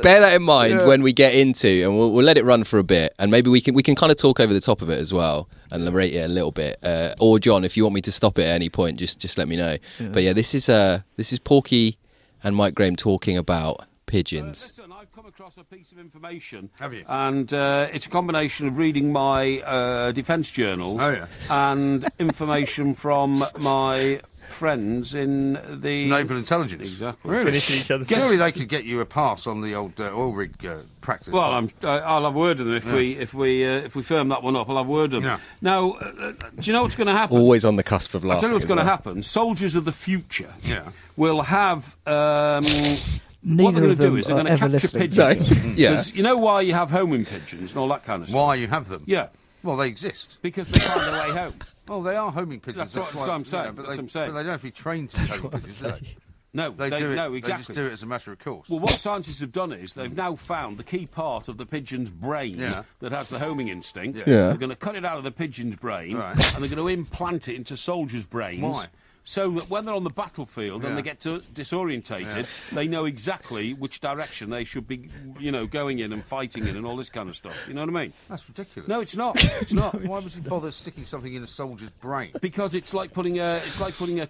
bear that in mind when we get into, and we'll let it run for a bit, and maybe we can kind of talk over the top of it as well and narrate it a little bit. Or John, if you want me to stop it at any point, just let me know. Yeah. But yeah, this is Porky and Mike Graham talking about pigeons. Listen, I've come across a piece of information. Have you? And it's a combination of reading my defence journals and information from my friends in the Naval Intelligence. Exactly. Really? Finishing each other's Surely they could get you a pass on the old oil rig practice. Well, I'll have a word with them if we firm that one up. I'll have a word with them. Yeah. Now, do you know what's going to happen? Always on the cusp of laughing. I'll tell you what's as going to well. happen. Soldiers of the future will have. Neither what they're going of to do them is they're are going to ever capture listening. pigeons. Yeah. 'Cause you know why you have homing pigeons and all that kind of stuff? Why you have them? Yeah, Well, they exist. because they find their way home. Well, they are homing pigeons. That's what why, I'm saying, you know, but that's what I'm saying. But they don't have to be trained to be homing pigeons, do they? No, They do it. no, They exactly. just do it as a matter of course. Well, what scientists have done is they've now found the key part of the pigeon's brain that has the homing instinct. Yeah. Yeah. They're going to cut it out of the pigeon's brain Right. and they're going to implant it into soldiers' brains. Why? So that when they're on the battlefield and Yeah. they get disorientated, they know exactly which direction they should be, going in and fighting in and all this kind of stuff. You know what I mean? That's ridiculous. No, it's not. It's not. Why would you bother sticking something in a soldier's brain? Because it's like putting a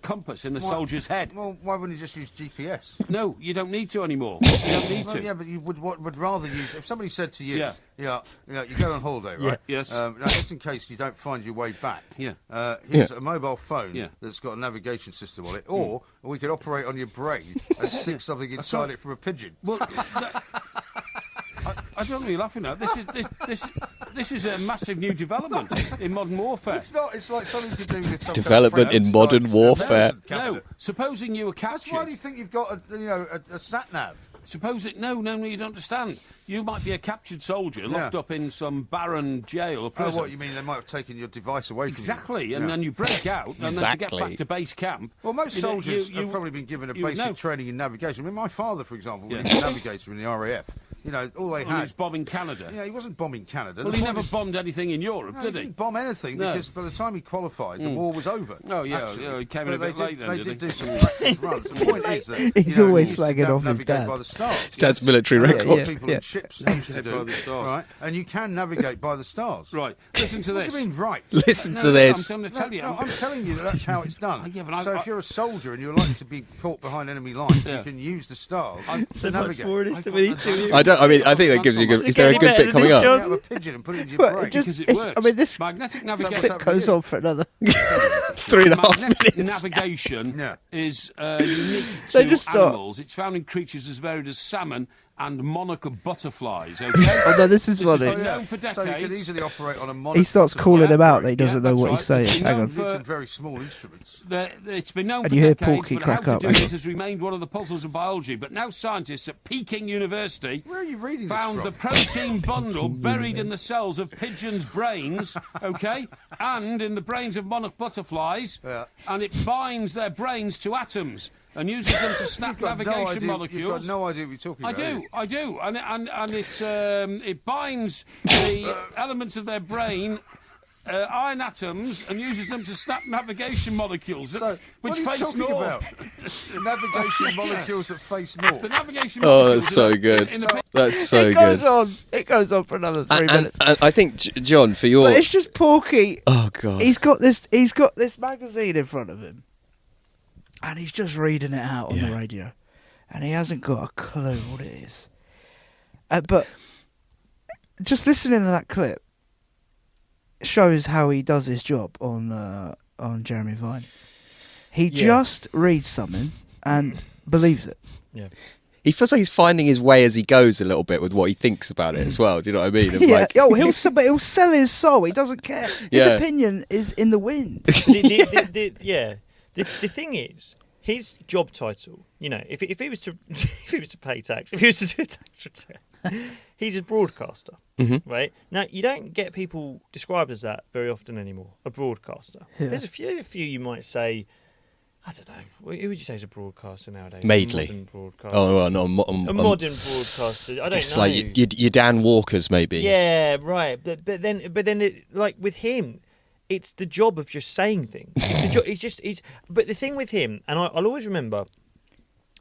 compass in a soldier's head. Well, why wouldn't you just use GPS? No, you don't need to anymore. You don't need Well, to. yeah, but you would rather use. If somebody said to you, Yeah. you go on holiday, right? Yes. Now, just in case you don't find your way back. Yeah. Here's a mobile phone Yeah. that's got a navigation system on it, or we could operate on your brain and stick something inside it from a pigeon. Well, I don't know what you're laughing at. This is a massive new development in modern warfare. It's not. It's like something to do with some Development kind of in modern Frankenstein warfare. Nelson cabinet. No, supposing you were That's captured. why do you think you've got a sat nav? Suppose it. No, you don't understand. You might be a captured soldier locked up in some barren jail or Oh, prison. what you mean? They might have taken your device away from you. Exactly, and Yeah. then you break out, and then to get Exactly. back to base camp. Well, most you know, soldiers you- have probably been given a you- basic no. training in navigation. I mean, my father, for example, when Yeah. he was a navigator in the RAF, all they Well, he had. was bombing Canada. Yeah, he wasn't bombing Canada. Well, The he point never is- bombed anything in Europe, No, did he he? didn't bomb anything No. because by the time he qualified, the war was over. Oh, yeah, actually. yeah, he came in But a bit they late then, They did did he? do some practice runs. The point is that He's always you used to slagging off his navigate dad. by the stars. His dad's military That's record. what Yeah, people yeah. in ships used to Navigate do, by the stars. right? And you can navigate by the stars. Right, listen to What this. do you mean, right? Listen No, to this. I'm going to tell you. No, I'm telling you that's how it's done. Yeah, but so I- if you're a soldier and you're likely to be caught behind enemy lines, Yeah. you can use the stars to So much navigate. more is to me too. I don't. I mean, I think that gives you. Is there a Getting good better bit coming than up? this, Get John. out of a pigeon and put it in your But brain. Because it it's- works. I mean, this Magnetic clip navigation. goes on for another. 3.5 Magnetic minutes. navigation Yeah. is unique They to just start- animals. It's found in creatures as varied as salmon and monarch butterflies. Okay. Oh no, this is This has funny. been known for So you can decades. easily operate on a He monarch starts butterfly. calling him out. Yeah, That he doesn't know that's what right. he's saying. It's Hang known on. for- Need some very small instruments. It's been known And for you hear decades, Porky but crack how up, to do hang it on. has remained one of the puzzles of biology. But now scientists at Peking University Where are you reading this found from? the protein bundle buried in the cells of pigeons' brains, okay, and in the brains of monarch butterflies, Yeah. and it binds their brains to atoms and uses them to snap You've got navigation no idea, molecules. You've got no idea what you're talking about. I do, and it binds the elements of their brain, iron atoms, and uses them to snap navigation molecules, So, which what are you face talking north. about? Navigation molecules that face north. The navigation Oh, molecules that's so in the- good. in the- That's so It goes good. on. It goes on for another 3 minutes. And I think John, for your. But it's just Porky. Oh god. He's got this magazine in front of him, and he's just reading it out on the radio, and he hasn't got a clue what it is. But just listening to that clip shows how he does his job on Jeremy Vine. He just reads something and believes it. Yeah. He feels like he's finding his way as he goes a little bit with what he thinks about it as well. Do you know what I mean? Of Yeah. like- Oh, he'll sell his soul. He doesn't care. His Yeah. opinion is in the wind. The thing is, his job title, if he was to pay tax, if he was to do a tax return, he's a broadcaster, right? Now, you don't get people described as that very often anymore, a broadcaster. Yeah. There's a few you might say, I don't know, who would you say is a broadcaster nowadays? Maidley. A modern broadcaster. Oh, well, no, A modern broadcaster. I don't it's know. like your Dan Walkers, maybe. Yeah, right. But then like with him, it's the job of just saying things. But the thing with him, and I'll always remember.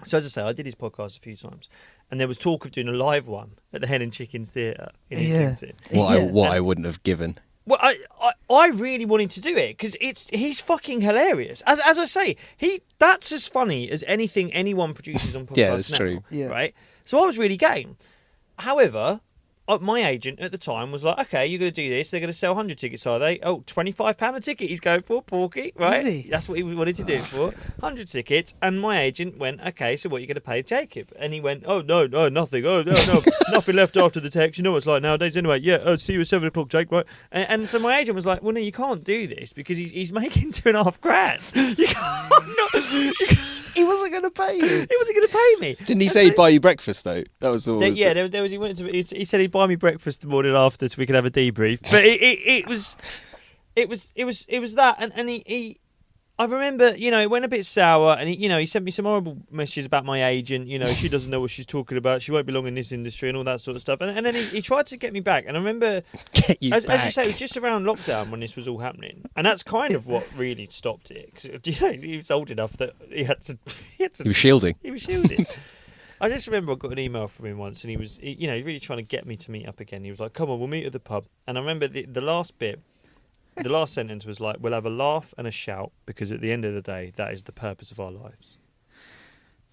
So as I say, I did his podcast a few times, and there was talk of doing a live one at the Hen and Chickens Theatre in Islington. What I wouldn't have given. Well, I really wanted to do it because he's fucking hilarious. As I say, that's as funny as anything anyone produces on podcasts Yeah, that's now, true. Yeah. Right? So I was really game. However, my agent at the time was like, okay, you're going to do this. They're going to sell 100 tickets, are they? Oh, £25 a ticket he's going for, Porky, right? Is he? That's what he wanted to do it for. 100 tickets. And my agent went, okay, so what are you going to pay Jacob? And he went, oh, no, nothing. Oh, no, nothing left after the text. You know what it's like nowadays anyway. Yeah, see you at 7 o'clock, Jake, right? And so my agent was like, well, no, you can't do this because he's making $2,500. You can't. He wasn't going to pay you. He wasn't going to pay me. Didn't he say he'd buy you breakfast though? That was all. Yeah, there was. He wanted to. He said he'd buy me breakfast the morning after so we could have a debrief. But it was that, and he. I remember, it went a bit sour, and he sent me some horrible messages about my agent. She doesn't know what she's talking about. She won't belong in this industry and all that sort of stuff. And then he tried to get me back. And I remember, Get you as you back. say, it was just around lockdown when this was all happening, and that's kind of what really stopped it. Because he was old enough that he had to. He was shielding. He was shielding. I just remember I got an email from him once, and he was, he's really trying to get me to meet up again. He was like, "Come on, we'll meet at the pub." And I remember the last bit. The last sentence was like, we'll have a laugh and a shout because at the end of the day, that is the purpose of our lives.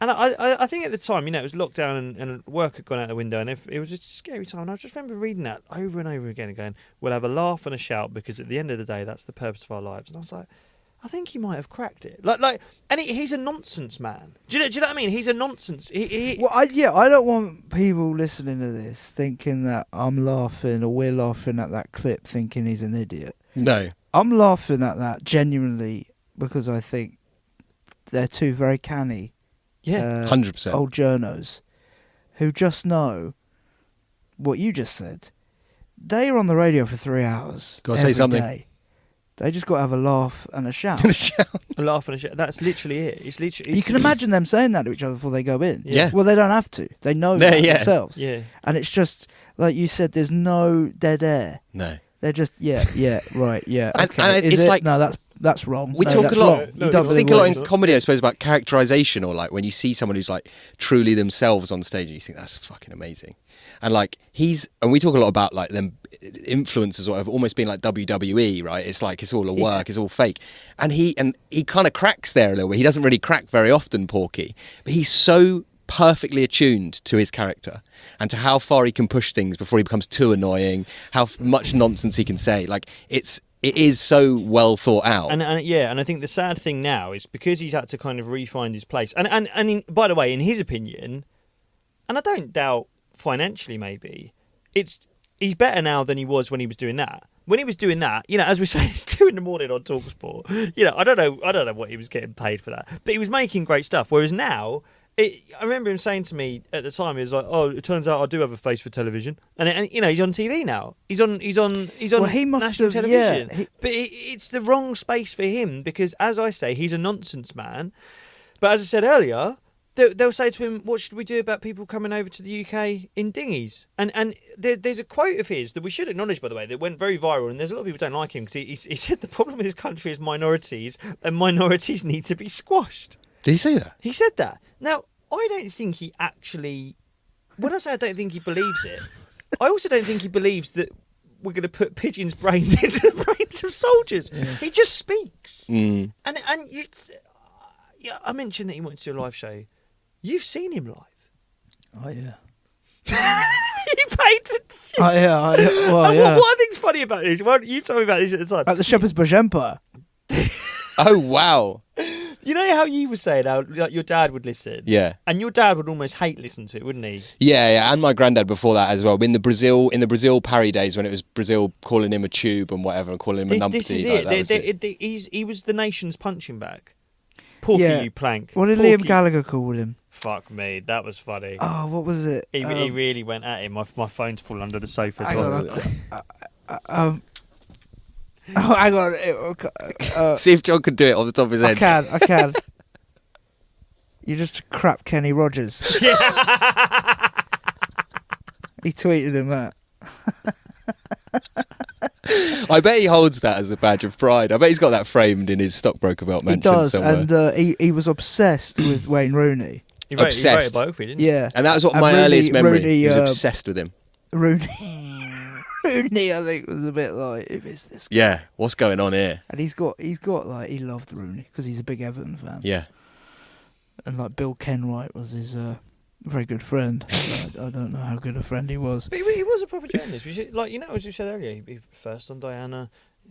And I think at the time, it was lockdown and work had gone out the window and it was a scary time. And I just remember reading that over and over again and going, we'll have a laugh and a shout because at the end of the day, that's the purpose of our lives. And I was like, I think he might have cracked it. And he's a nonsense man. Do you know what I mean? He's a nonsense. Well, I don't want people listening to this thinking that I'm laughing or we're laughing at that clip thinking he's an idiot. No. I'm laughing at that genuinely because I think they're two very canny, 100%. old journos who just know what you just said. They are on the radio for 3 hours. Gotta say every something. day. They just got to have a laugh and a shout. A laugh and a shout. That's literally it. It's literally. You can imagine them saying that to each other before they go in. Yeah. Well, they don't have to. They know Yeah, that yeah. themselves. Yeah. And it's just, like you said, there's no dead air. No. They're just, right, yeah, And- okay. and Is it's it? like- No, that's wrong. We No, talk that's a lot. wrong. No, You don't it's believe think a lot what in it is. comedy, I suppose, about characterization, or like when you see someone who's like truly themselves on stage, and you think that's fucking amazing. And like and we talk a lot about like them influencers or whatever, almost being like WWE, right? It's like it's all a work, it's all fake. And he kind of cracks there a little bit. He doesn't really crack very often, Porky, but he's so perfectly attuned to his character and to how far he can push things before he becomes too annoying, how much nonsense he can say. Like it is so well thought out. And I think the sad thing now is because he's had to kind of re-find his place. By the way, in his opinion, and I don't doubt financially maybe, he's better now than he was when he was doing that. When he was doing that, as we say, it's 2 a.m. on TalkSport. I don't know what he was getting paid for that, but he was making great stuff. Whereas now, I remember him saying to me at the time, he was like, "Oh, it turns out I do have a face for television," and he's on TV now. He's on Well, he must national have- television. yeah, But it's the wrong space for him because, as I say, he's a nonsense man. But as I said earlier, they'll say to him, "What should we do about people coming over to the UK in dinghies?" And there's a quote of his that we should acknowledge, by the way, that went very viral. And there's a lot of people who don't like him because he said the problem with his country is minorities, and minorities need to be squashed. Did he say that? He said that. Now, I don't think he actually... When I say I don't think he believes it, I also don't think he believes that we're going to put pigeons' brains into the brains of soldiers. Yeah. He just speaks. Mm. And I mentioned that he wanted to do a live show. You've seen him live. Oh, yeah. He paid to... Oh, yeah. And yeah. what I think's funny about this, well, you told me about this at the time. At the Shepherd's Bush Empire. Oh, wow. You know how you were saying how like, your dad would listen? Yeah. And your dad would almost hate listening to it, wouldn't he? Yeah, and my granddad before that as well. In the Brazil Parry days when it was Brazil calling him a tube and whatever and calling him a numpty. This is like, it. He was the nation's punching bag. Porky, Yeah. you plank. What did Porky. Liam Gallagher call him? Fuck me, that was funny. Oh, what was it? He really went at him. My phone's fallen under the sofa. Hang So on. Hang on. See if John could do it off the top of his head. I can. You're just a crap Kenny Rogers. He tweeted him that. I bet he holds that as a badge of pride. I bet he's got that framed in his stockbroker belt He mansion does, somewhere. and he was obsessed with Wayne Rooney. he wrote Obsessed. a biography, didn't he? Yeah. And that was what And my Rooney- earliest memory. Rooney, He was obsessed with him. Rooney, I think, was a bit like, who is this guy? Yeah, what's going on here? And he's got like, he loved Rooney because he's a big Everton fan. Yeah. And like Bill Kenwright was his very good friend. I don't know how good a friend he was. But he was a proper journalist. Like, you know, as you said earlier, he first on Diana,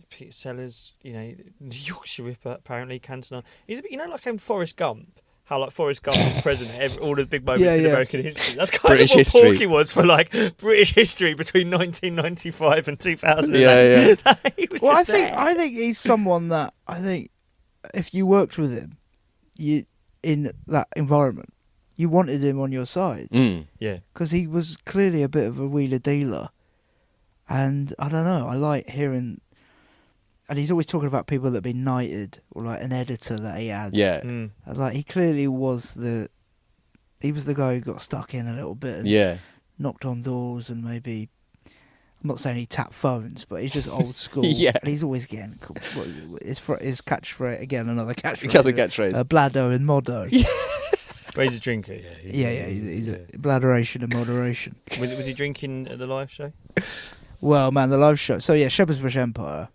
Peter Sellers, you know, the Yorkshire Ripper, apparently, Cantona. He's a bit, you know, like Forrest Gump. How like Forrest Gump was president, all the big moments in American history. That's kind British of what history. Porky was for like British history between 1995 and 2008. Yeah. He was Well, just I think he's someone that I think if you worked with him, you in that environment, you wanted him on your side yeah. because he was clearly a bit of a wheeler dealer, and I don't know. I like hearing, and he's always talking about people that have been knighted or like an editor that he had. Yeah. And, like he clearly was the guy who got stuck in a little bit and Yeah. knocked on doors and maybe. I'm not saying he tapped phones, but he's just old school. Yeah. And he's always getting his catchphrase again, another catchphrase. Another catchphrase. Bladdo and Modo. But he's a drinker, yeah. He's a bladderation and moderation. Was he drinking at the live show? Well, man, the live show. So yeah, Shepherd's Bush Empire.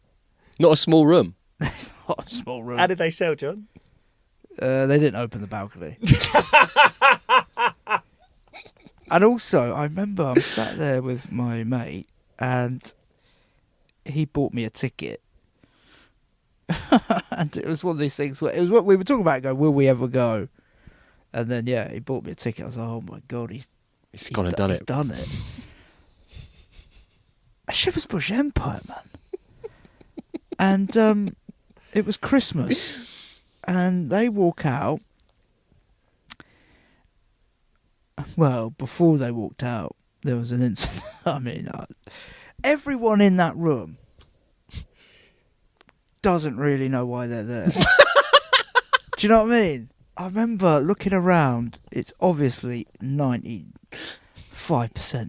Not a small room. Not a small room. How did they sell, John? They didn't open the balcony. And also, I remember I'm sat there with my mate, and he bought me a ticket. And it was one of these things where it was what we were talking about. Go, will we ever go? And then he bought me a ticket. I was like, oh my god, he's gone and done he's it. Done it. A Shepherd's Bush Empire, man. And it was Christmas, and they walk out. Well, before they walked out, there was an incident. I mean, everyone in that room doesn't really know why they're there. Do you know what I mean? I remember looking around. It's obviously 95%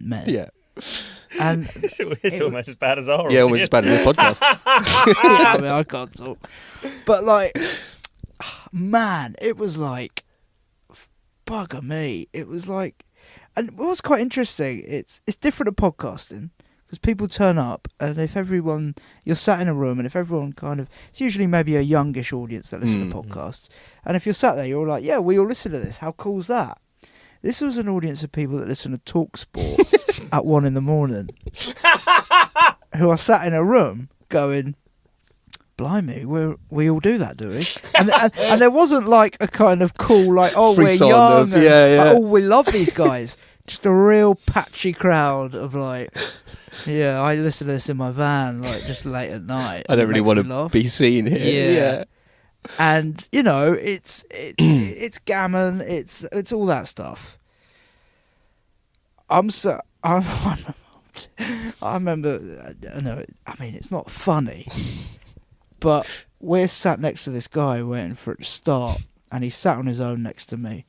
men. Yeah. And It's almost as bad as our Yeah, almost as bad as this podcast. I mean, I can't talk. But like, man, it was like, bugger me. It was like, and what was quite interesting, it's different at podcasting because people turn up, and if everyone, you're sat in a room, and if everyone kind of, it's usually maybe a youngish audience that listen to podcasts, and if you're sat there, you're like, yeah, we all listen to this. How cool's that? This was an audience of people that listen to TalkSport at 1 a.m, who are sat in a room going, blimey, we all do that, do we? And there wasn't like a kind of cool, like, oh, we're Frisson young, of- and, yeah. like, oh, we love these guys. Just a real patchy crowd of like, yeah, I listen to this in my van, like just late at night. I don't really want to laugh. be seen here. Yeah. And you know, it's gammon, it's all that stuff. I remember. I mean, it's not funny, but we're sat next to this guy waiting for it to start, and he's sat on his own next to me.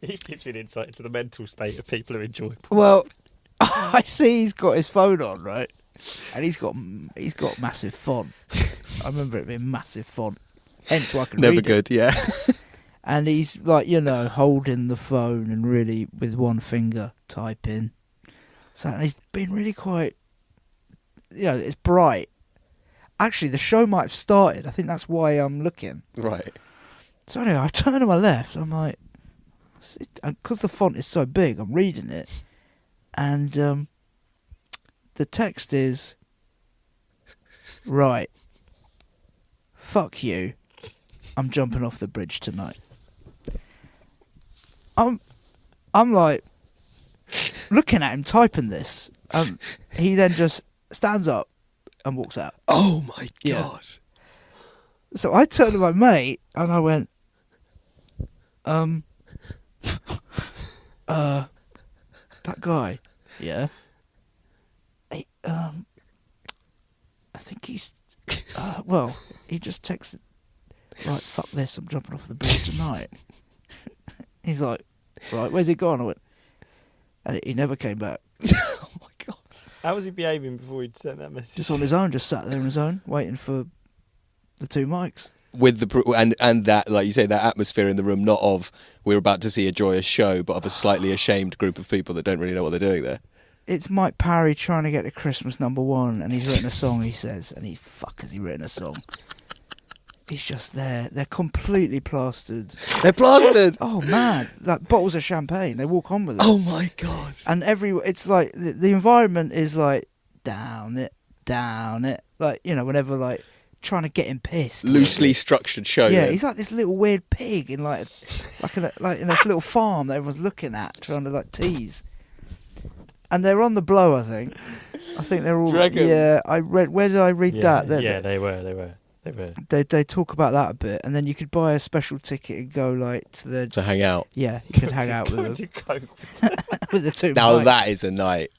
He gives you an insight into the mental state of people who enjoy. Well, I see he's got his phone on, right, and he's got massive font. I remember it being massive font, hence why I can Never read good, yeah. And he's like, holding the phone and really with one finger typing. So and he's been really quite, it's bright. Actually, the show might have started. I think that's why I'm looking. Right. So anyway, I turn to my left. I'm like, because the font is so big, I'm reading it. And the text is, right, fuck you. I'm jumping off the bridge tonight. I'm like looking at him typing this. He then just stands up and walks out. Oh my Yeah. god. So I turned to my mate and I went, that guy, yeah. He, I think he's, well, he just texted, right, fuck this, I'm jumping off the bridge tonight. He's like, right, where's he gone? I went, and he never came back. Oh my god. How was he behaving before he'd sent that message? Just on his own, just sat there on his own, waiting for the two mics. With the and that, like you say, that atmosphere in the room, not of we're about to see a joyous show, but of a slightly ashamed group of people that don't really know what they're doing there. It's Mike Parry trying to get to Christmas #1, and he's written a song, he says, and has he written a song? he's just there. They're completely plastered. They're plastered. Oh man, like bottles of champagne. They walk on with it. Oh my god. And it's like the environment is like down it, like whenever like trying to get him pissed. Loosely structured show. Yeah, then. he's like this little weird pig in like in a little farm that everyone's looking at, trying to like tease. And they're on the blow, I think. I think they're all. Do you reckon? Yeah, I read. Where did I read that? They were. They talk about that a bit, and then you could buy a special ticket and go like to hang out. Yeah, you could hang out with them. With the two. Now mics. that is a night.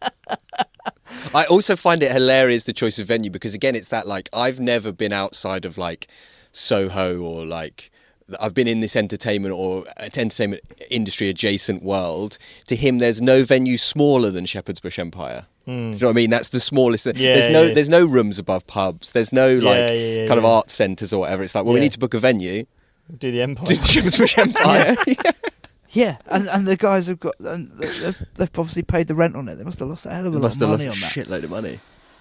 I also find it hilarious, the choice of venue, because again, it's that like I've never been outside of like Soho or like I've been in this entertainment or entertainment industry adjacent world. To him, there's no venue smaller than Shepherd's Bush Empire. Do you know what I mean? That's the smallest. There's no rooms above pubs. There's no kind of art centres or whatever. It's like, well, we need to book a venue. Do the Empire. Do the Shepherd's Bush Empire. Yeah, and the guys have got, and they've obviously paid the rent on it. They must have lost a hell of a lot of money on that. Shitload of money.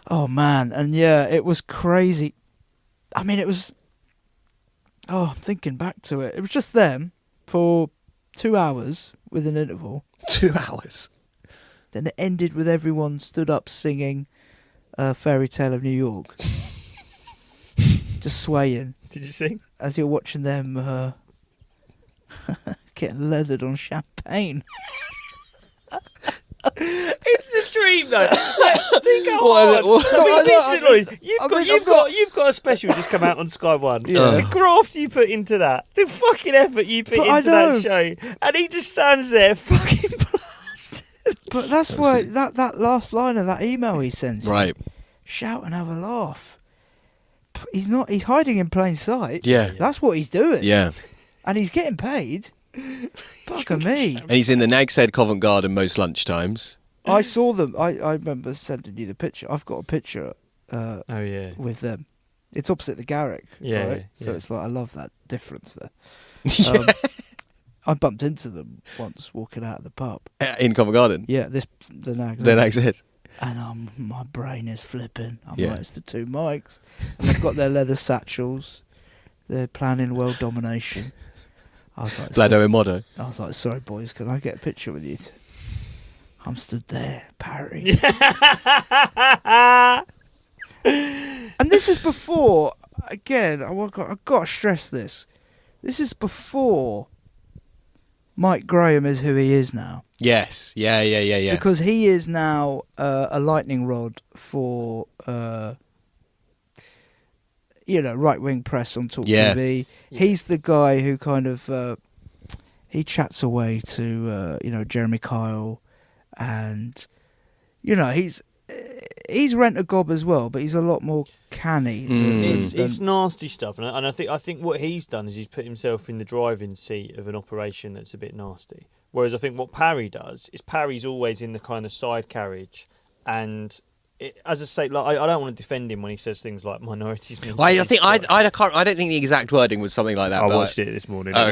Oh man, and yeah, it was crazy. I mean, it was. Oh, I'm thinking back to it. It was just them for 2 hours with an interval. 2 hours. Then it ended with everyone stood up singing Fairy Tale of New York. Just swaying. Did you sing? As you're watching them getting leathered on champagne. It's the dream, though. Like, think how hard. You've got a special just come out on Sky One. Yeah. The graft you put into that, the fucking effort you put into that show, and he just stands there fucking blasted. But that's why that last line of that email he sends, right? Shout and have a laugh. He's not. He's hiding in plain sight. Yeah, that's what he's doing. Yeah, and he's getting paid. Fuck me. And he's in the Nag's Head Covent Garden most lunchtimes. I saw them. I remember sending you the picture. I've got a picture. With them. It's opposite the Garrick. Yeah. Right? Yeah. So it's like I love that difference there. I bumped into them once walking out of the pub in Covent Garden. Yeah, the Nag's Head. And my brain is flipping. I'm Yeah. like, it's the two mics, and they've got their leather satchels. They're planning world domination. I was like, Blado and Modo. I was like, sorry boys, can I get a picture with you? I'm stood there, Parry. And this is before. Again, I've got to stress this. This is before Mike Graham is who he is now. Yes. Yeah. Because he is now a lightning rod for right-wing press on Talk TV. He's the guy who kind of he chats away to Jeremy Kyle, and he's rent-a-gob as well, but he's a lot more canny. It's nasty stuff, and I think what he's done is he's put himself in the driving seat of an operation that's a bit nasty. Whereas I think what Parry does is Parry's always in the kind of side carriage, and as I say, like I don't want to defend him when he says things like minorities. Need I don't think the exact wording was something like that. I watched it this morning. Oh,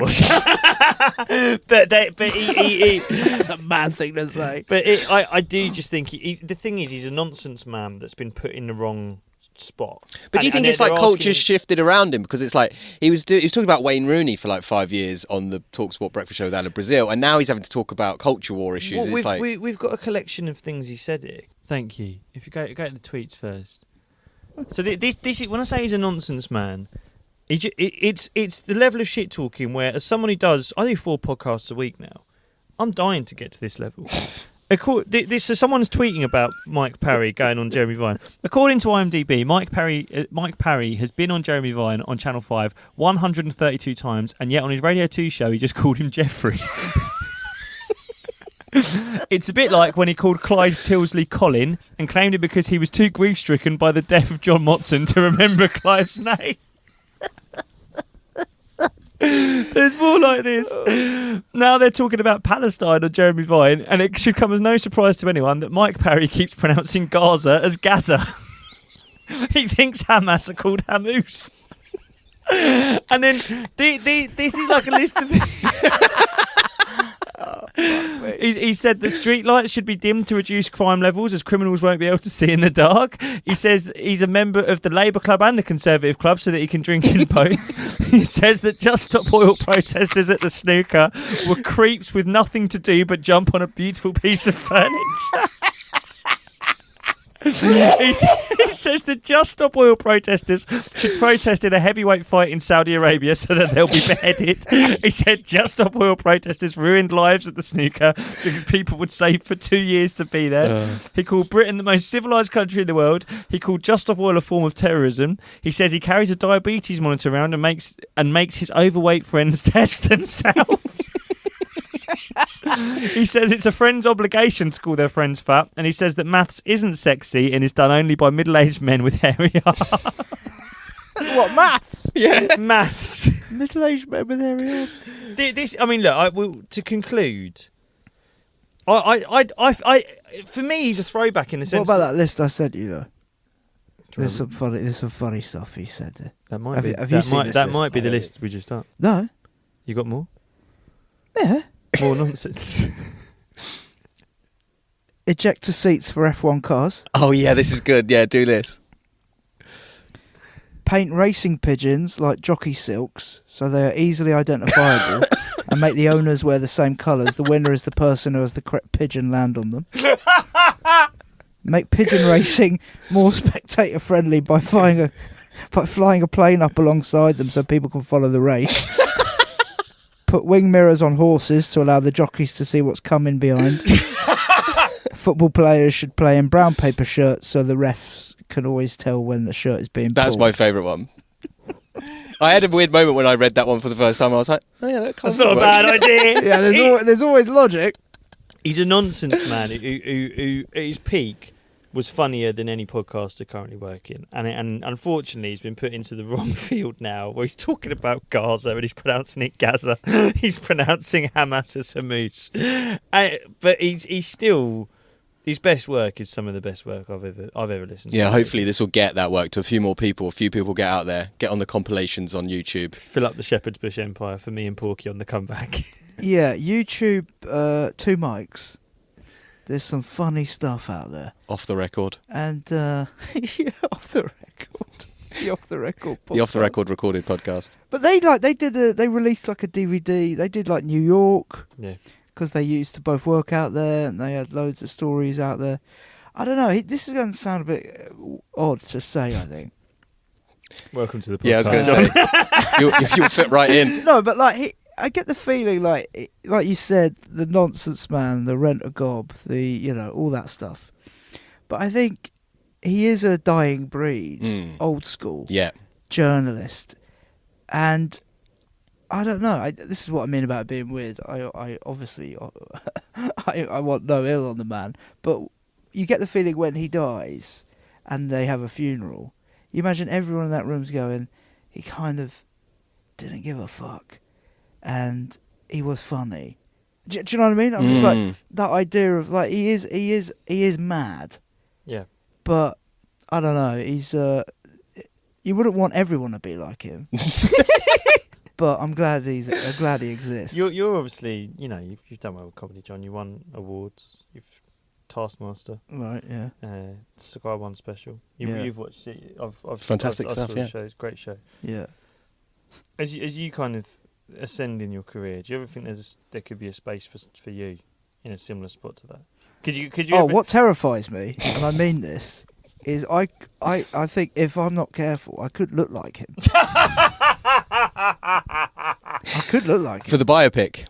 but he That's a mad thing to say. But I do just think the thing is he's a nonsense man that's been put in the wrong spot. But do you think it's like culture's shifted around him? Because it's like he was talking about Wayne Rooney for like 5 years on the TalkSport breakfast show with Alan Brazil, and now he's having to talk about culture war issues. Well, we've got a collection of things he said here. Thank you. If you go to the tweets first. So this is, when I say he's a nonsense man, it's the level of shit talking where, as someone who does, I do 4 podcasts a week now. I'm dying to get to this level. So someone's tweeting about Mike Parry going on Jeremy Vine. According to IMDb, Mike Parry has been on Jeremy Vine on Channel 5 132 times, and yet on his Radio 2 show he just called him Jeffrey. It's a bit like when he called Clyde Tilsley Colin and claimed it because he was too grief-stricken by the death of John Motson to remember Clive's name. There's more like this. Now they're talking about Palestine on Jeremy Vine, and it should come as no surprise to anyone that Mike Parry keeps pronouncing Gaza as Gaza. He thinks Hamas are called Hamoose. And then this is like a list of He said that street lights should be dimmed to reduce crime levels as criminals won't be able to see in the dark. He says he's a member of the Labour Club and the Conservative Club so that he can drink in both. He says that Just Stop Oil protesters at the snooker were creeps with nothing to do but jump on a beautiful piece of furniture. He says that Just Stop Oil protesters should protest in a heavyweight fight in Saudi Arabia so that they'll be beheaded. He said Just Stop Oil protesters ruined lives at the snooker because people would save for 2 years to be there. He called Britain the most civilised country in the world. He called Just Stop Oil a form of terrorism. He says he carries a diabetes monitor around and makes his overweight friends test themselves. He says it's a friend's obligation to call their friends fat, and he says that maths isn't sexy and is done only by middle-aged men with hairy arms. What, maths? Yeah, maths. Middle-aged men with hairy arms. This, I mean, look. To conclude, I, for me, he's a throwback in the sense. What about that list I sent you though? There's some funny stuff he said there. That might Have be. you- have you seen this that list? might be the list we just up. No. You got more? Yeah. More nonsense. Ejector seats for F1 cars. Oh yeah, this is good. Yeah, do this. Paint racing pigeons like jockey silks so they are easily identifiable and make the owners wear the same colours. The winner is the person who has the correct pigeon land on them. Make pigeon racing more spectator friendly by flying a plane up alongside them so people can follow the race. Put wing mirrors on horses to allow the jockeys to see what's coming behind. Football players should play in brown paper shirts so the refs can always tell when the shirt is being That's pulled. my favourite one. I had a weird moment when I read that one for the first time. I was like, oh yeah, that kind That's not a bad idea. Yeah, there's always logic. He's a nonsense man who at his peak was funnier than any podcaster currently working, and unfortunately he's been put into the wrong field now where he's talking about Gaza and he's pronouncing it Gaza. He's pronouncing Hamas as Hammouche. But he's still, his best work is some of the best work I've ever listened to. Yeah, hopefully this will get that work to a few more people. A few people get out there, get on the compilations on YouTube. Fill up the Shepherd's Bush Empire for me and Porky on the comeback. Yeah, YouTube, 2 mics. There's some funny stuff out there. Off the record. And, yeah, off the record. The off the record podcast. The off the record recorded podcast. But they released like a DVD. They did like New York. Yeah. Because they used to both work out there and they had loads of stories out there. I don't know. This is going to sound a bit odd to say, I think. Welcome to the podcast. Yeah, I was going to say, you'll fit right in. No, but like I get the feeling like you said, the nonsense man, the rent-a-gob, all that stuff. But I think he is a dying breed, old school, journalist, and I don't know. This is what I mean about being weird. I obviously I want no ill on the man, but you get the feeling when he dies and they have a funeral, you imagine everyone in that room's going, he kind of didn't give a fuck. And he was funny. Do you know what I mean? I'm just like that idea of like he is mad. Yeah. But I don't know. He's you wouldn't want everyone to be like him. But I'm glad he exists. You're obviously, you've done well with comedy, John. You won awards. You've Taskmaster. Right. Yeah. Sky One special. You've watched it. I've Fantastic stuff. Saw Yeah. the show. It's a great show. Yeah. As you kind of ascend in your career, do you ever think there could be a space for you in a similar spot to that? Could you? What terrifies me, and I mean this, is I think if I'm not careful, I could look like him. I could look like him For the biopic.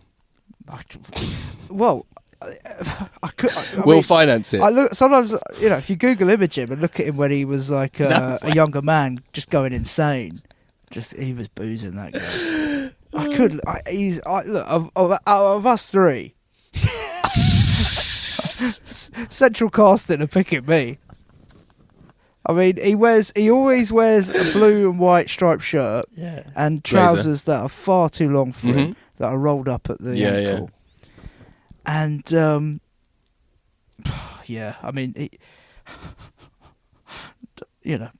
Well, I could. We'll finance it. I look sometimes. If you Google image him and look at him when he was like a younger man, just going insane. He was boozing that guy. I could. Look of us three. Central Casting are picking me. I mean, he always wears a blue and white striped shirt and trousers that are far too long for him, that are rolled up at the ankle. And I mean,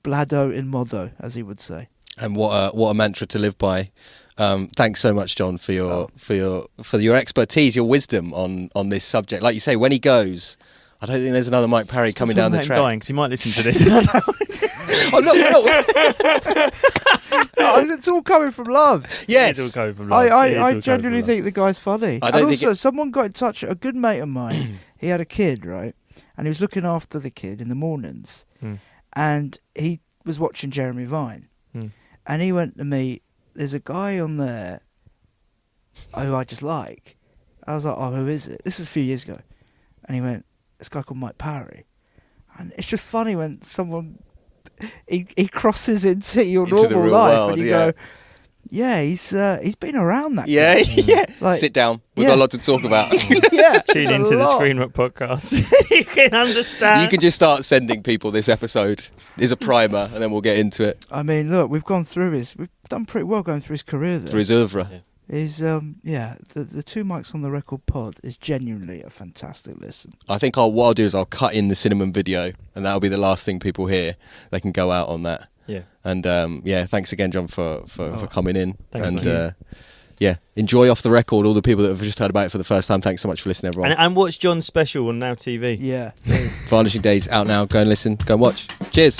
blado in modo, as he would say. And what a mantra to live by. Thanks so much, John, for your expertise, your wisdom on this subject. Like you say, when he goes, I don't think there's another Mike Parry coming down the track. Dying because he might listen to this. I'm not. It's all coming from love. Yes, It's all coming from love. I genuinely think the guy's funny. I And don't think also, someone got in touch. A good mate of mine, he had a kid, right, and he was looking after the kid in the mornings, and he was watching Jeremy Vine, and he went to me. There's a guy on there who I just like. I was like, oh, who is it? This was a few years ago, and he went, this guy called Mike Parry, and it's just funny when someone. He crosses into your Into the normal real life, world, and you go, "Yeah, he's been around that." Yeah, yeah. Like, sit down. We've got a lot to talk about. Yeah, Tune into the Screen Rock podcast. You can understand. You can just start sending people this episode. There's a primer, and then we'll get into it. I mean, look, we've done pretty well going through his career. There, Through his oeuvre. the Two Mics on the Record pod is genuinely a fantastic listen. I think what I'll do is I'll cut in the cinnamon video, and that'll be the last thing people hear. They can go out on that. Yeah. And thanks again, John, for coming in. Thanks, and enjoy Off the Record. All the people that have just heard about it for the first time. Thanks so much for listening, everyone. And watch John's special on NowTV. Yeah. Varnishing Days out now. Go and listen. Go and watch. Cheers.